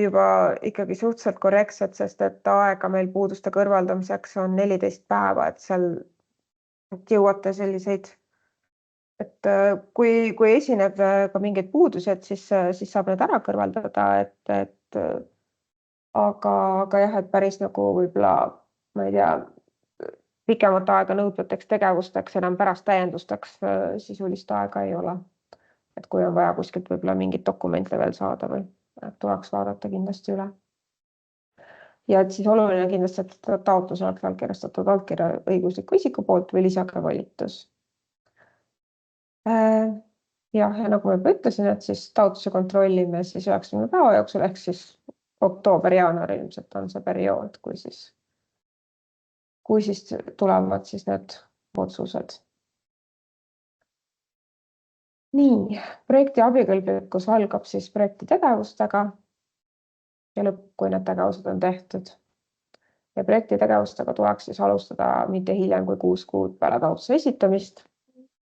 juba ikkagi suhteliselt korrektsed, sest et aega meil puuduste kõrvaldamiseks on 14 päeva, et seal jõuate selliseid, et kui esineb ka mingeid puudused, siis saab need ära kõrvaldada, aga jah, et päris nagu võib-olla, ma ei tea, pikemat aega nõudvateks tegevusteks enam pärast täiendusteks sisulist aega ei ole. Et kui on vaja kuskilt võib-olla mingid dokumente veel saada või tuleks vaadata kindlasti üle. Ja et siis oluline kindlasti, et taotlus oleks allkirjastatud allkirja õigusliku isiku poolt või lisage volitus. Ja nagu ma juba ütlesin, et siis taotluse kontrollime siis 90 päeva jooksul, ehk siis oktoober-jaanuar ilmselt on see periood, kui siis tulevad siis need otsused. Nii, projekti abikõlblikkus algab siis projekti tegevustega ja lõpp, kui need tegevused on tehtud. Ja projekti tegevustega tuleks siis alustada mitte hiljem kui 6 kuud peale taotluse esitamist.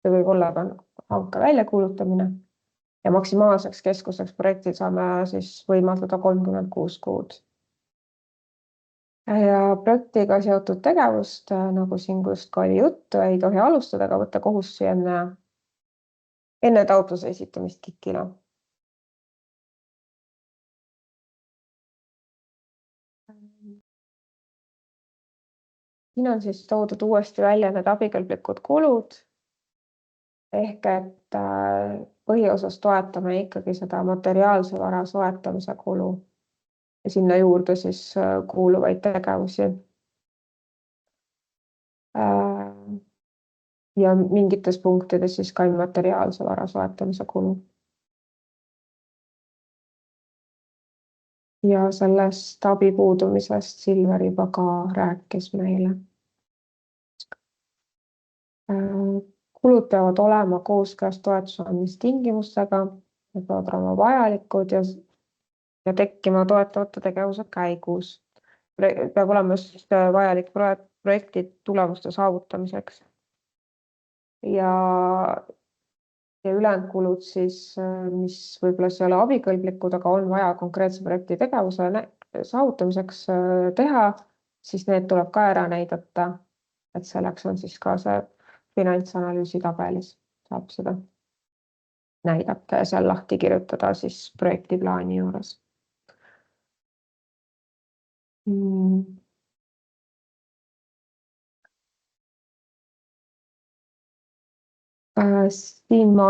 See võib olla ka hanke väljakuulutamine ja maksimaalseks keskuseks projektil saame siis võimaldada 36 kuud. Ja projektiga seotud tegevust, nagu siin just ka oli juttu, ei tohi alustada ega võtta kohustusi enne taotluse esitamist KIK-ile. Siin on siis toodud uuesti välja need abikõlblikud kulud, ehk et põhiosas toetame ikkagi seda materiaalse vara soetamise kulu ja sinna juurde siis kuuluvaid tegevusi. Ja mingites punktides siis ka immateriaalse vara soetamise kulu. Ja sellest abi puudumisest Silver juba ka rääkis meile. Kulud peavad olema kooskõlas toetuse andmistingimustega, need peavad olema vajalikud ja tekkima toetavate tegevuse käigus. Peab olema just vajalik projekti tulemuste saavutamiseks. Ja ülejäänud kulud siis, mis võib-olla ei ole abikõlblikud, aga on vaja konkreetse projekti tegevuse saavutamiseks teha, siis need tuleb ka ära näidata, et selleks on siis ka see finantsanalüüsi tabelis saab seda näidata ja seal lahti kirjutada siis projekti plaani juures. Siin ma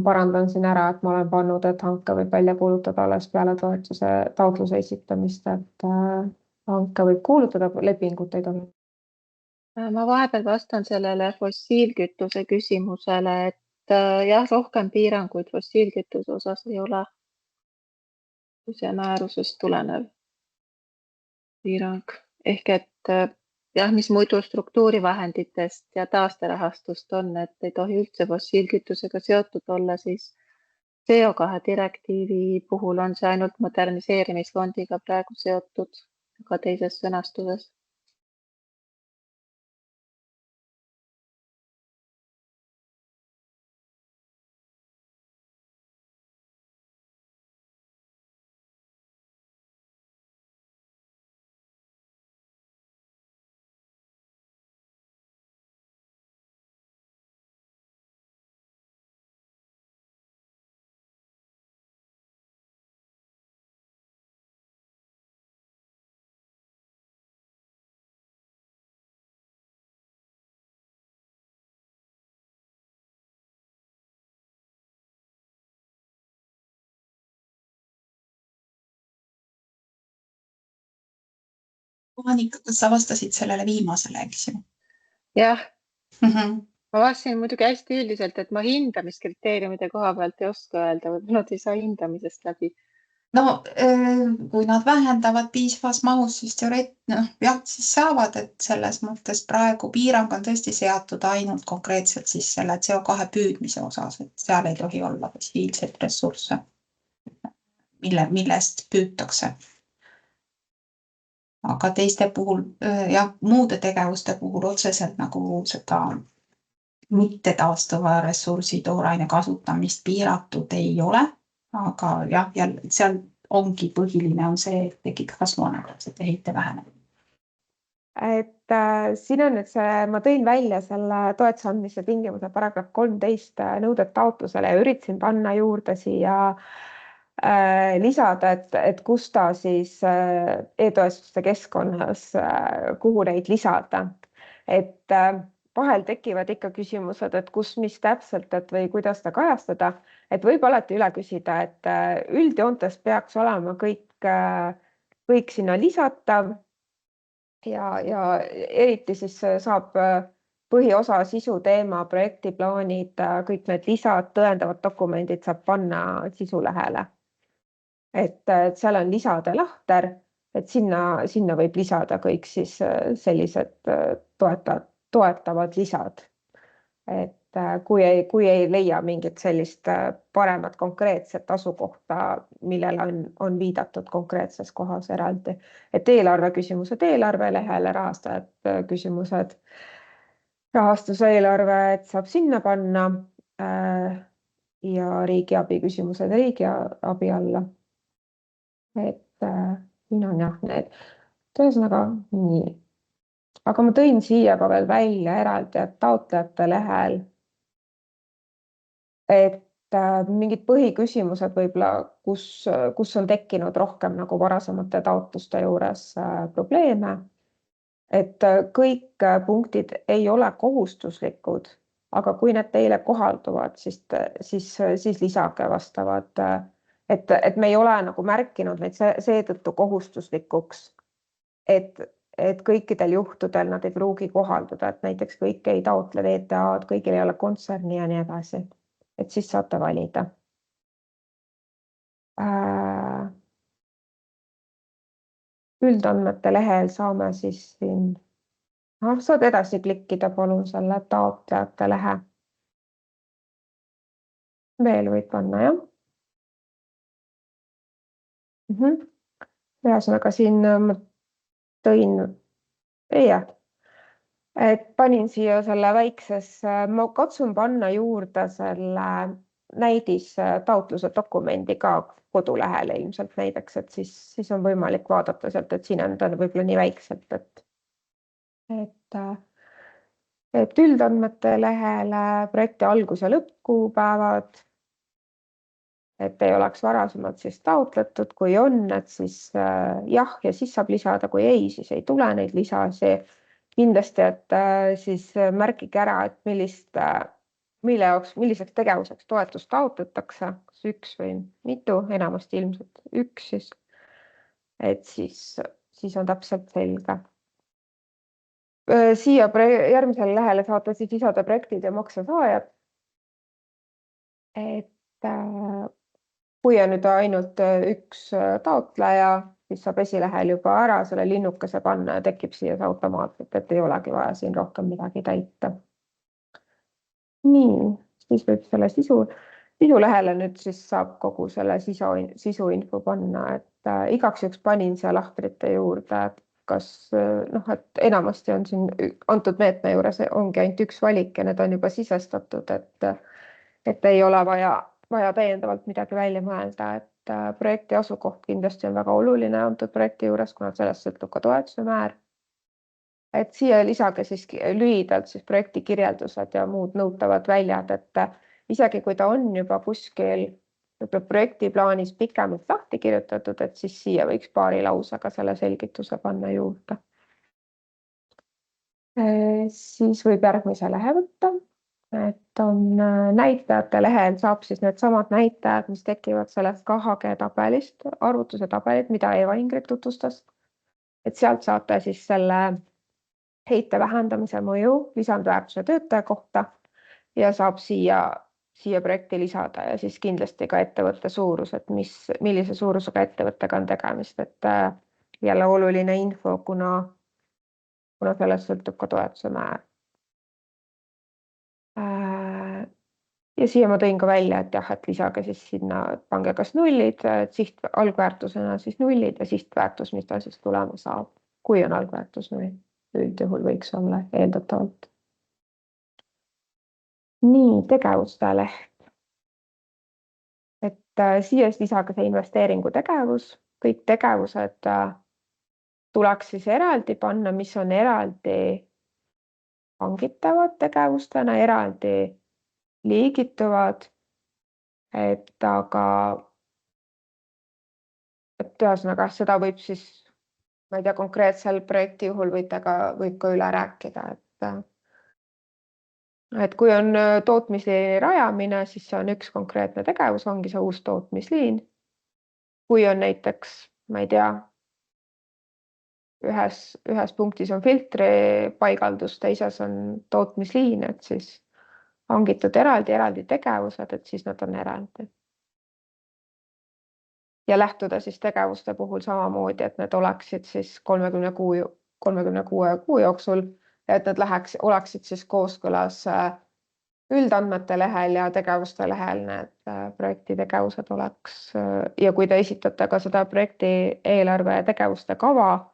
parandan siin ära, et ma olen pannud, et hanke võib välja kuulutada alles peale taotluse esitamist, et hanke võib kuulutada, lepingut ei tohi. Ma vahepeal vastan sellele fossiilkütuse küsimusele, et jah, rohkem piiranguid fossiilkütuse osas ei ole, kui see määrusest tulenev piirang. Ehk et jah, mis muidu struktuurivahenditest ja taasterahastust on, et ei tohi üldse fossiilkütusega seotud olla, siis CO2 direktiivi puhul on see ainult moderniseerimisfondiga praegu seotud, aga teises sõnastuses. Monika, kas sa vastasid sellele viimasele, eks ju? Jah, ma vastasin muidugi hästi üldiselt, et ma hindamiskriteeriumide koha pealt ei oska öelda, võib-olla nad ei saa hindamisest läbi. No kui nad vähendavad piisavas mahus, siis jah, siis saavad, et selles mõttes praegu piirang on tõesti seatud ainult konkreetselt siis selle CO2 püüdmise osas, et seal ei tohi olla fossiilseid ressursse, millest püütakse. Aga teiste puhul ja muude tegevuste puhul otseselt nagu seda mitte taastuva ressursi tooraine kasutamist piiratud ei ole. Aga jah, seal ongi põhiline on see, et tekib kasvuhoonegaasside heite vähenemine. Et siin on nüüd see, ma tõin välja selle toetuse andmise tingimuse paragrahv 13 nõuded taotlusele ja üritasin panna juurde siia lisada, et kus ta siis e-toetuste keskkonnas, kuhu neid lisada. Et vahel tekivad ikka küsimused, et kus, mis täpselt, et või kuidas ta kajastada, et võib alati üle küsida, et üldjoontes peaks olema kõik sinna lisatav ja eriti siis saab põhiosa sisu teema, projektiplaanid, kõik need lisad, tõendavad dokumendid saab panna sisulehele. Et seal on lisade lahter, et sinna võib lisada kõik siis sellised toetavad lisad. Et kui ei leia mingit sellist paremat konkreetset asukohta, millele on viidatud konkreetses kohas eraldi. Et eelarve küsimused eelarvelehele, rahastajad küsimused rahastuse eelarve, et saab sinna panna ja riigiabi küsimused riigiabi alla. Et siin on jah need. Ühesõnaga nii. Aga ma tõin siia ka veel välja eraldi, et taotlejate lehel, et mingid põhiküsimused võib-olla, kus on tekkinud rohkem nagu varasemate taotluste juures probleeme. Et kõik punktid ei ole kohustuslikud, aga kui need teile kohalduvad, siis lisage vastavad, et me ei ole nagu märkinud neid seetõttu kohustuslikuks, et kõikidel juhtudel nad ei pruugi kohalduda, et näiteks kõik ei taotle VTA-d, kõigil ei ole kontserni ja nii edasi, et siis saate valida. Üldandmete lehel saame siis siin, saad edasi klikkida palun selle taotlejate lehe. Veel võid panna, jah. Ühesõnaga siin ma tõin, et panin siia selle väiksesse, ma katsun panna juurde selle näidis taotluse dokumendi ka kodulehele ilmselt näideks, et siis on võimalik vaadata sealt, et siin on ta võib-olla nii väikselt, et üldandmete lehele projekti algus- ja lõppkuupäevad, et ei oleks varasemalt siis taotletud, kui on, et siis jah, ja siis saab lisada, kui ei, siis ei tule neid lisasi. Kindlasti, et siis märkige ära, et milliseks tegevuseks toetust taotletakse, kas üks või mitu, enamasti ilmselt üks siis, et siis on täpselt selge. Siia järgmisele lehele saate siis lisada projektid ja maksesaajad. Et kui on nüüd ainult üks taotleja, siis saab esilehel juba ära selle linnukese panna ja tekib siia see automaatselt, et ei olegi vaja siin rohkem midagi täita. Nii, siis võib selle sisulehele nüüd siis saab kogu selle sisuinfo panna, et igaks juhuks panin siia lahtrite juurde, et kas et enamasti on siin antud meetme juures ongi ainult üks valik ja need on juba sisestatud, et ei ole vaja täiendavalt midagi välja mõelda, et projekti asukoht kindlasti on väga oluline antud projekti juures, kuna sellest sõltub ka toetuse määr. Et siia lisage siis lühidalt siis projekti kirjeldused ja muud nõutavad väljad, et isegi kui ta on juba kuskil projekti plaanis pikemalt lahti kirjutatud, et siis siia võiks paari lausega selle selgituse panna juurde. Siis võib järgmise lehe võtta, et on näitajate lehel saab siis need samad näitajad, mis tekivad sellest KHG tabelist, arvutuse tabelid, mida Eva-Ingrid tutvustas. Et sealt saate siis selle heite vähendamise mõju lisandväärtuse töötaja kohta ja saab siia projekti lisada ja siis kindlasti ka ettevõtte suurus, et millise suurusega ettevõttega on tegemist, et jälle oluline info, kuna sellest sõltub ka toetuse määr. Ja siia ma tõin ka välja, et jah, et lisage siis sinna, pange kas nullid, algväärtusena siis nullid ja sihtväärtus, mis ta siis tulema saab, kui on algväärtus null, üldjuhul võiks olla eeldatavalt. Nii, tegevuste leht. Et siia lisage see investeeringu tegevus, kõik tegevused tuleks siis eraldi panna, mis on eraldi hangitavad tegevustena, eraldi liigituvad, aga ühesõnaga seda võib siis, ma ei tea, konkreetsel projekti juhul võib ka üle rääkida, et kui on tootmisliini rajamine, siis see on üks konkreetne tegevus, ongi see uus tootmisliin. Kui on näiteks, ma ei tea, ühes punktis on filtri paigaldus, teises on tootmisliin, et siis hangitud eraldi tegevused, et siis nad on eraldi. Ja lähtuda siis tegevuste puhul samamoodi, et need oleksid siis 36 kuu jooksul, et need oleksid siis kooskõlas üldandmete lehel ja tegevuste lehel need projekti tegevused oleks. Ja kui te esitate ka seda projekti eelarve ja tegevuste kava,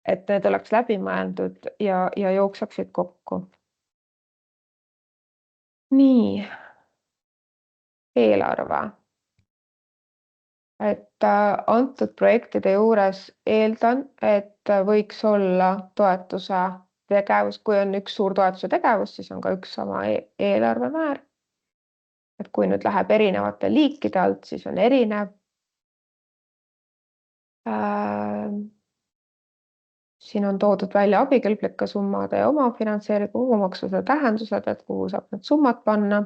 et need oleks läbimõeldud ja jookseksid kokku. Nii, eelarve. Et antud projektide juures eeldan, et võiks olla toetuse tegevus, kui on üks suur toetuse tegevus, siis on ka üks sama eelarvemäär. Et kui nüüd läheb erinevate liikide alt, siis on erinev. Siin on toodud välja abikõlblike summade ja omafinantseeringu omaksuse tähendused, et kuhu saab need summad panna.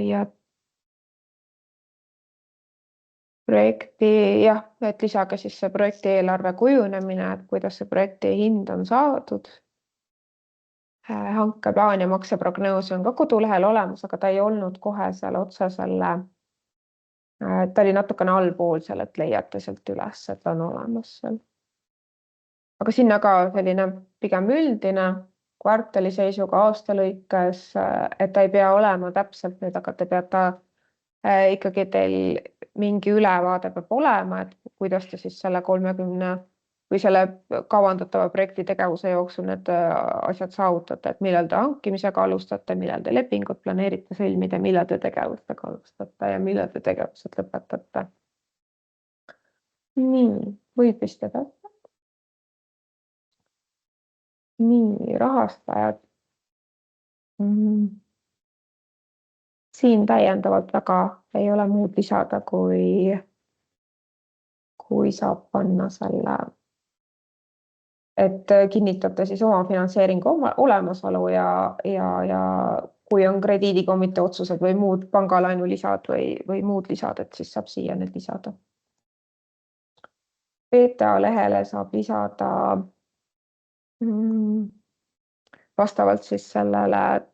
Ja projekti, jah, et lisage siis see projekti eelarve kujunemine, et kuidas see projekti hind on saadud. Hankeplaan ja makseprognoos on ka kodulehel olemas, aga ta ei olnud kohe seal otse selle, ta oli natukene allpool seal, et leiate sealt üles, et on olemas seal. Aga sinna ka selline pigem üldine kvartali seisuga aasta lõikes, et ta ei pea olema täpselt nüüd, aga te peate ikkagi teil mingi ülevaade peab olema, et kuidas te siis selle 30 või selle kavandatava projekti tegevuse jooksul need asjad saavutate, et millal te hankimisega alustate, millal te lepingut planeerite sõlmida, millal te tegevustega alustate ja millal te tegevused lõpetate. Nii, võib vist edasi. Nii, rahastajad. Siin täiendavalt väga ei ole muud lisada, kui saab panna selle, et kinnitate siis oma finantseeringu olemasolu ja kui on krediidikomitee otsused või muud pangalaenu lisad või muud lisad, et siis saab siia need lisada. PTA lehele saab lisada vastavalt siis sellele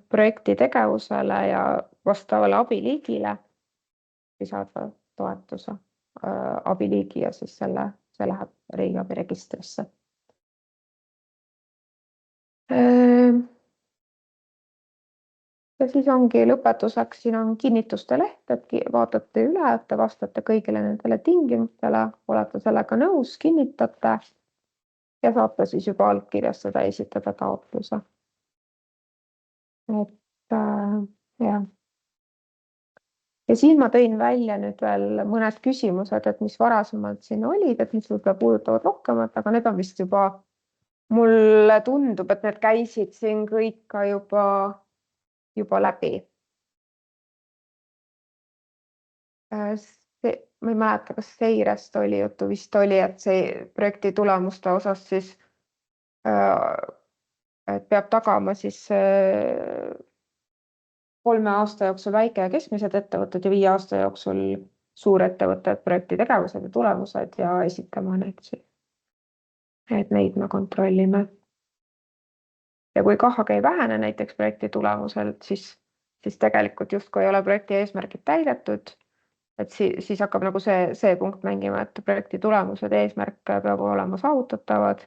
projekti tegevusele ja vastavale abiliigile lisada toetuse. abiliigi ja siis see läheb riigiabi registrisse. Ja siis ongi lõpetuseks, siin on kinnituste leht, et vaatate üle, et te vastate kõigile nendele tingimustele, olete sellega nõus, kinnitate ja saate siis juba allkirjastada ja esitada taotluse. Et jah. Ja siin ma tõin välja nüüd veel mõned küsimused, et mis varasemalt siin olid, et mis võib-olla puudutavad rohkemat, aga need on vist juba, mulle tundub, et need käisid siin kõik ka juba läbi. Ma ei mäleta, kas seirest oli juttu, vist oli, et see projekti tulemuste osas siis et peab tagama siis 3 aasta jooksul väike- ja keskmised ettevõtted ja 5 aasta jooksul suurettevõtted projekti tegevused ja tulemused ja esitama need siis. Et neid me kontrollime. Ja kui KHG ei vähene näiteks projekti tulemuselt, siis tegelikult justkui ei ole projekti eesmärgid täidetud, et siis hakkab nagu see punkt mängima, et projekti tulemused eesmärk peab olema saavutatavad,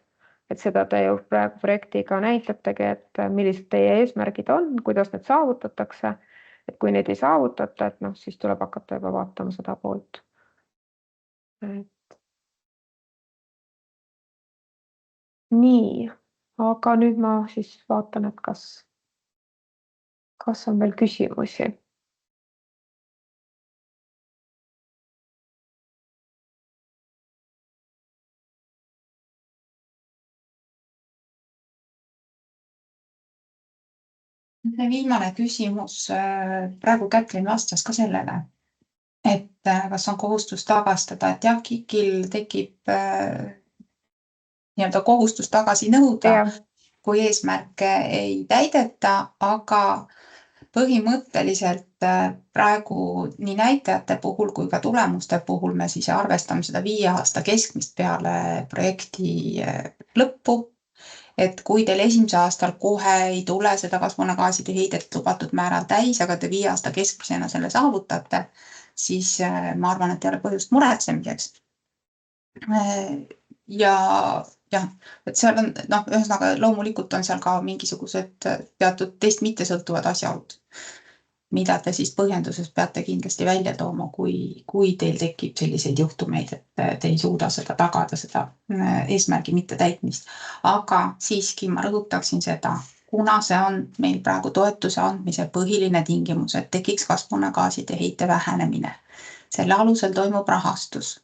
et seda te ju praegu projektiga näitategi, et millised teie eesmärgid on, kuidas need saavutatakse, et kui neid ei saavutata, et siis tuleb hakata juba vaatama seda poolt. Nii, aga nüüd ma siis vaatan, et kas on veel küsimusi. Viimane küsimus, praegu Kätlin vastas ka sellele, et kas on kohustus tagastada, et jah, KIK-il tekib nii-öelda kohustus tagasi nõuda, kui eesmärke ei täideta, aga põhimõtteliselt praegu nii näitajate puhul kui ka tulemuste puhul me siis arvestame seda 5 aasta keskmist peale projekti lõppu. Et kui teil esimese aastal kohe ei tule seda kasvuhoonegaaside heidet lubatud määral täis, aga te 5 aasta keskmisena selle saavutate, siis ma arvan, et ei ole põhjust muretsemiseks. Ja et seal on, ühesõnaga loomulikult on seal ka mingisugused teatud teist mittesõltuvad asjaolud, mida te siis põhjenduses peate kindlasti välja tooma, kui teil tekib selliseid juhtumeid, et te ei suuda seda tagada, seda eesmärgi mitte täitmist. Aga siiski ma rõhutaksin seda, kuna see on meil praegu toetuse andmise põhiline tingimus, et tekiks kasvuhoonegaaside heite vähenemine. Selle alusel toimub rahastus.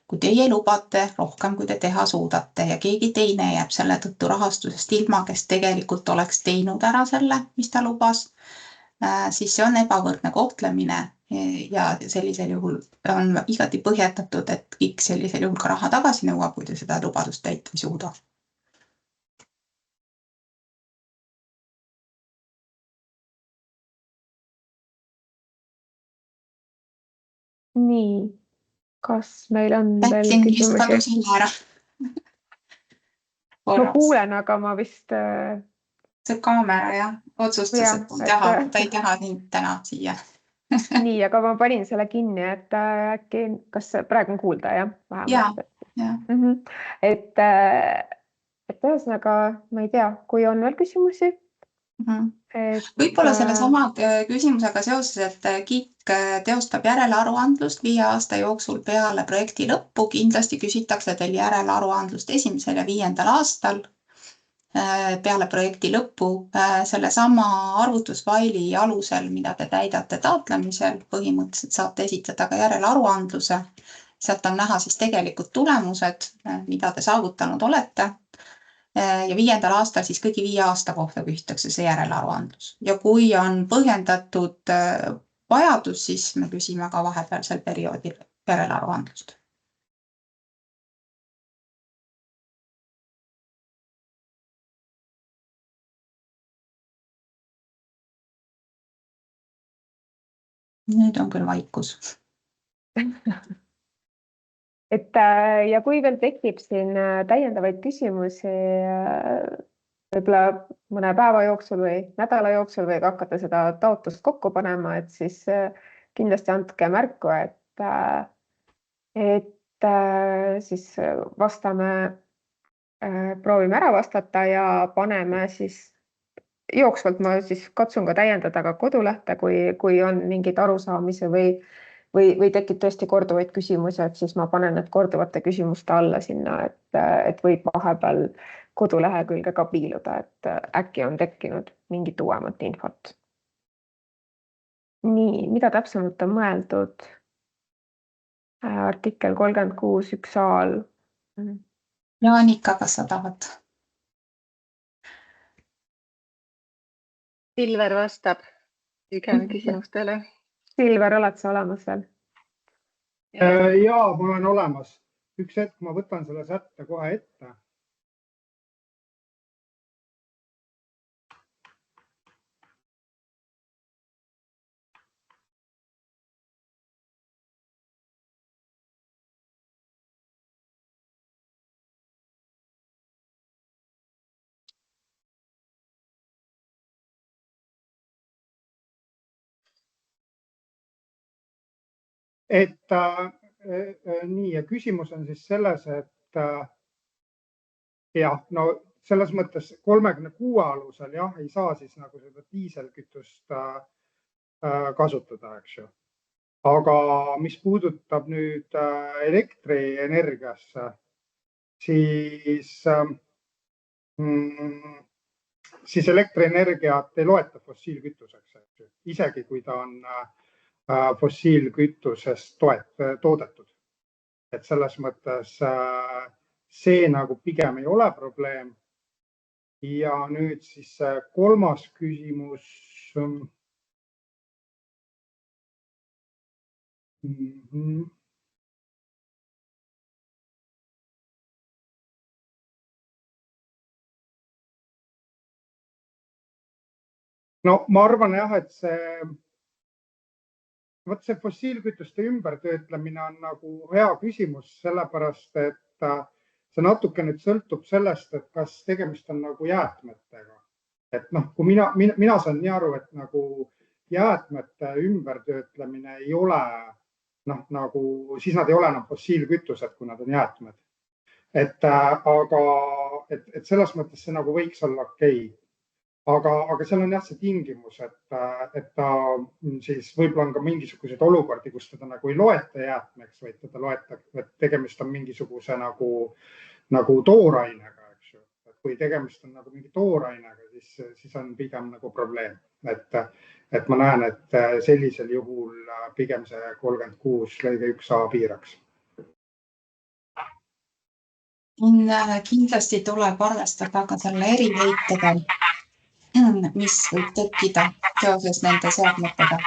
Kui teie lubate rohkem, kui te teha suudate ja keegi teine jääb selle tõttu rahastusest ilma, kes tegelikult oleks teinud ära selle, mis ta lubas, siis see on ebavõrdne kohtlemine ja sellisel juhul on igati põhjendatud, et KIK sellisel juhul ka raha tagasi nõuab, kui te seda lubadust täita ei suuda. Nii, kas meil on veel küsimusi? Ma kuulen, aga ma vist... See kaamera jah, otsustas, et ta ei taha täna siia. Nii, aga ma panin selle kinni, et äkki, kas praegu on kuulda, jah? Ja. Et ühesõnaga, ma ei tea, kui on veel küsimusi. Võib-olla selle sama küsimusega seoses, et KIK teostab järelearuandlust 5 aasta jooksul peale projekti lõppu. Kindlasti küsitakse teil järelearuandlust 1. ja 5. aastal peale projekti lõppu. Selle sama arvutusfaili alusel, mida te täidate taotlemisel, põhimõtteliselt saate esitada ka järelearuandluse. Sealt on näha siis tegelikult tulemused, mida te saavutanud olete. Ja 5. aastal siis kõigi 5 aasta kohta küsitakse see järelearuandlus. Ja kui on põhjendatud vajadus, siis me küsime ka vahepealsel perioodil järelearuandlust. Nüüd on küll vaikus. Et ja kui veel tekib siin täiendavaid küsimusi võib-olla mõne päeva jooksul või nädala jooksul või hakkate seda taotlust kokku panema, et siis kindlasti andke märku, et siis vastame, proovime ära vastata ja paneme siis jooksvalt, ma siis katsun ka täiendada ka kodulehte, kui on mingeid arusaamise või tekib tõesti korduvaid küsimusi, et siis ma panen need korduvate küsimuste alla sinna, et võib vahepeal kodulehekülge ka piiluda, et äkki on tekkinud mingit uuemat infot. Nii, mida täpsemalt on mõeldud artikkel 36 1a-l? Jaanika, kas sa tahad? Silver vastab pigem küsimustele. Silver, oled sa olemas veel? Jaa, ma olen olemas. Üks hetk, ma võtan selle sätte kohe ette. Nii, ja küsimus on siis selles, et jah, no selles mõttes 36 alusel jah, ei saa siis nagu seda diiselkütust kasutada, eks ju. Aga mis puudutab nüüd elektrienergiasse, siis elektrienergiat ei loeta fossiilkütuseks, eks ju, isegi kui ta on fossiilkütusest toodetud. Et selles mõttes see nagu pigem ei ole probleem. Ja nüüd siis kolmas küsimus. No ma arvan jah, et see fossiilkütuste ümbertöötlemine on nagu hea küsimus, sellepärast, et see natuke nüüd sõltub sellest, et kas tegemist on nagu jäätmetega. Et noh, kui mina saan nii aru, et nagu jäätmete ümbertöötlemine ei ole, nagu siis nad ei ole enam fossiilkütused, kui nad on jäätmed. Aga selles mõttes see nagu võiks olla okei. Aga seal on jah see tingimus, et ta siis võib-olla on ka mingisuguseid olukordi, kus teda nagu ei loeta jäätmeks, vaid teda loeta, et tegemist on mingisuguse nagu toorainega, eks ju. Et kui tegemist on nagu mingi toorainega, siis on pigem nagu probleem. Et ma näen, et sellisel juhul pigem see 36 lõige 1a piiraks. Kindlasti tuleb arvestada ka selle eriheitega, mis võib tekkida seoses nende seadmetega.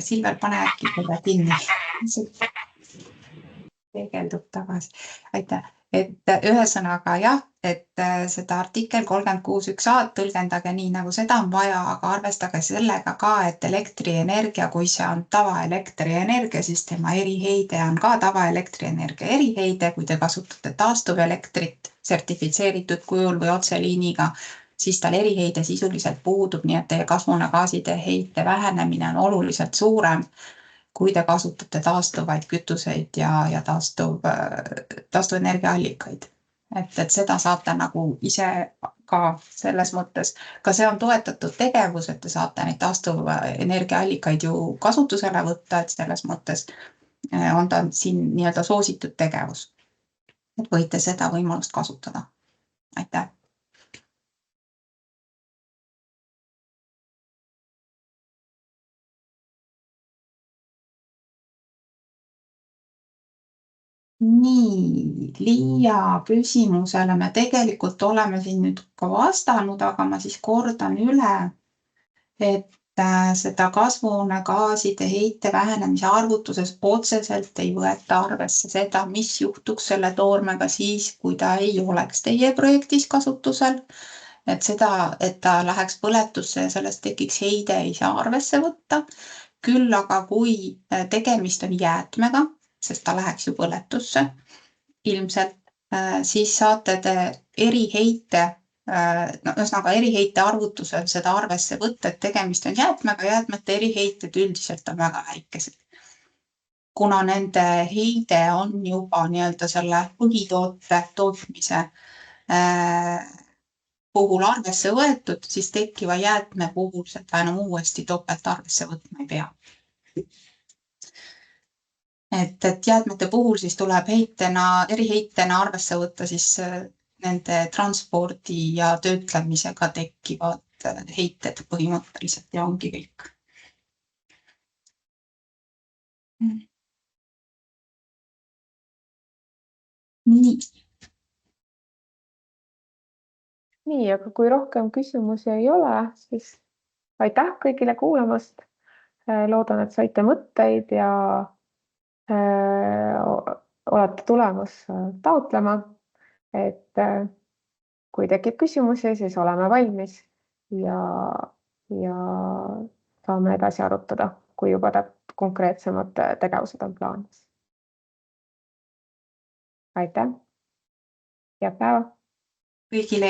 Silver, pane äkki seda kinni. Peegeldub tagasi. Aitäh. Et ühesõnaga jah, et seda artikkel 36 1a tõlgendage nii, nagu seda on vaja, aga arvestage sellega ka, et elektrienergia, kui see on tavaelektrienergia, siis tema eriheide on ka tavaelektrienergia eriheide, kui te kasutate taastuvelektrit sertifitseeritud kujul või otseliiniga, siis tal eriheide sisuliselt puudub, nii et teie kasvuhoonegaaside heite vähenemine on oluliselt suurem, kui te kasutate taastuvaid kütuseid ja taastuvenergiaallikaid. Et seda saate nagu ise ka selles mõttes, ka see on toetatud tegevus, et te saate neid taastuvenergiaallikaid ju kasutusele võtta, et selles mõttes on ta siin nii-öelda soositud tegevus. Et võite seda võimalust kasutada. Aitäh! Nii, Liia küsimusele me tegelikult oleme siin nüüd ka vastanud, aga ma siis kordan üle, et seda kasvuhoonegaaside heite vähenemise arvutuses otseselt ei võeta arvesse seda, mis juhtuks selle toormega siis, kui ta ei oleks teie projektis kasutusel. Et seda, et ta läheks põletusse ja sellest tekiks heide, ei saa arvesse võtta. Küll aga kui tegemist on jäätmega, sest ta läheks ju põletusse ilmselt, siis saate te eriheite arvutusel seda arvesse võtta, et tegemist on jäätmega, jäätmete eriheited üldiselt on väga väikesed. kuna nende heide on juba nii-öelda selle põhitoote tootmise puhul arvesse võetud, siis tekkiva jäätme puhul seda enam uuesti topelt arvesse võtma ei pea. Et jäätmete puhul siis tuleb eriheitena arvesse võtta siis nende transpordi ja töötlemisega tekkivad heited põhimõtteliselt ja ongi kõik. Nii, aga kui rohkem küsimusi ei ole, siis aitäh kõigile kuulamast. Loodan, et saite mõtteid ja olete tulemas taotlema. Et kui tekib küsimusi, siis oleme valmis ja saame edasi arutada, kui juba konkreetsemad tegevused on plaanis. Aitäh. Head päeva. Kõigile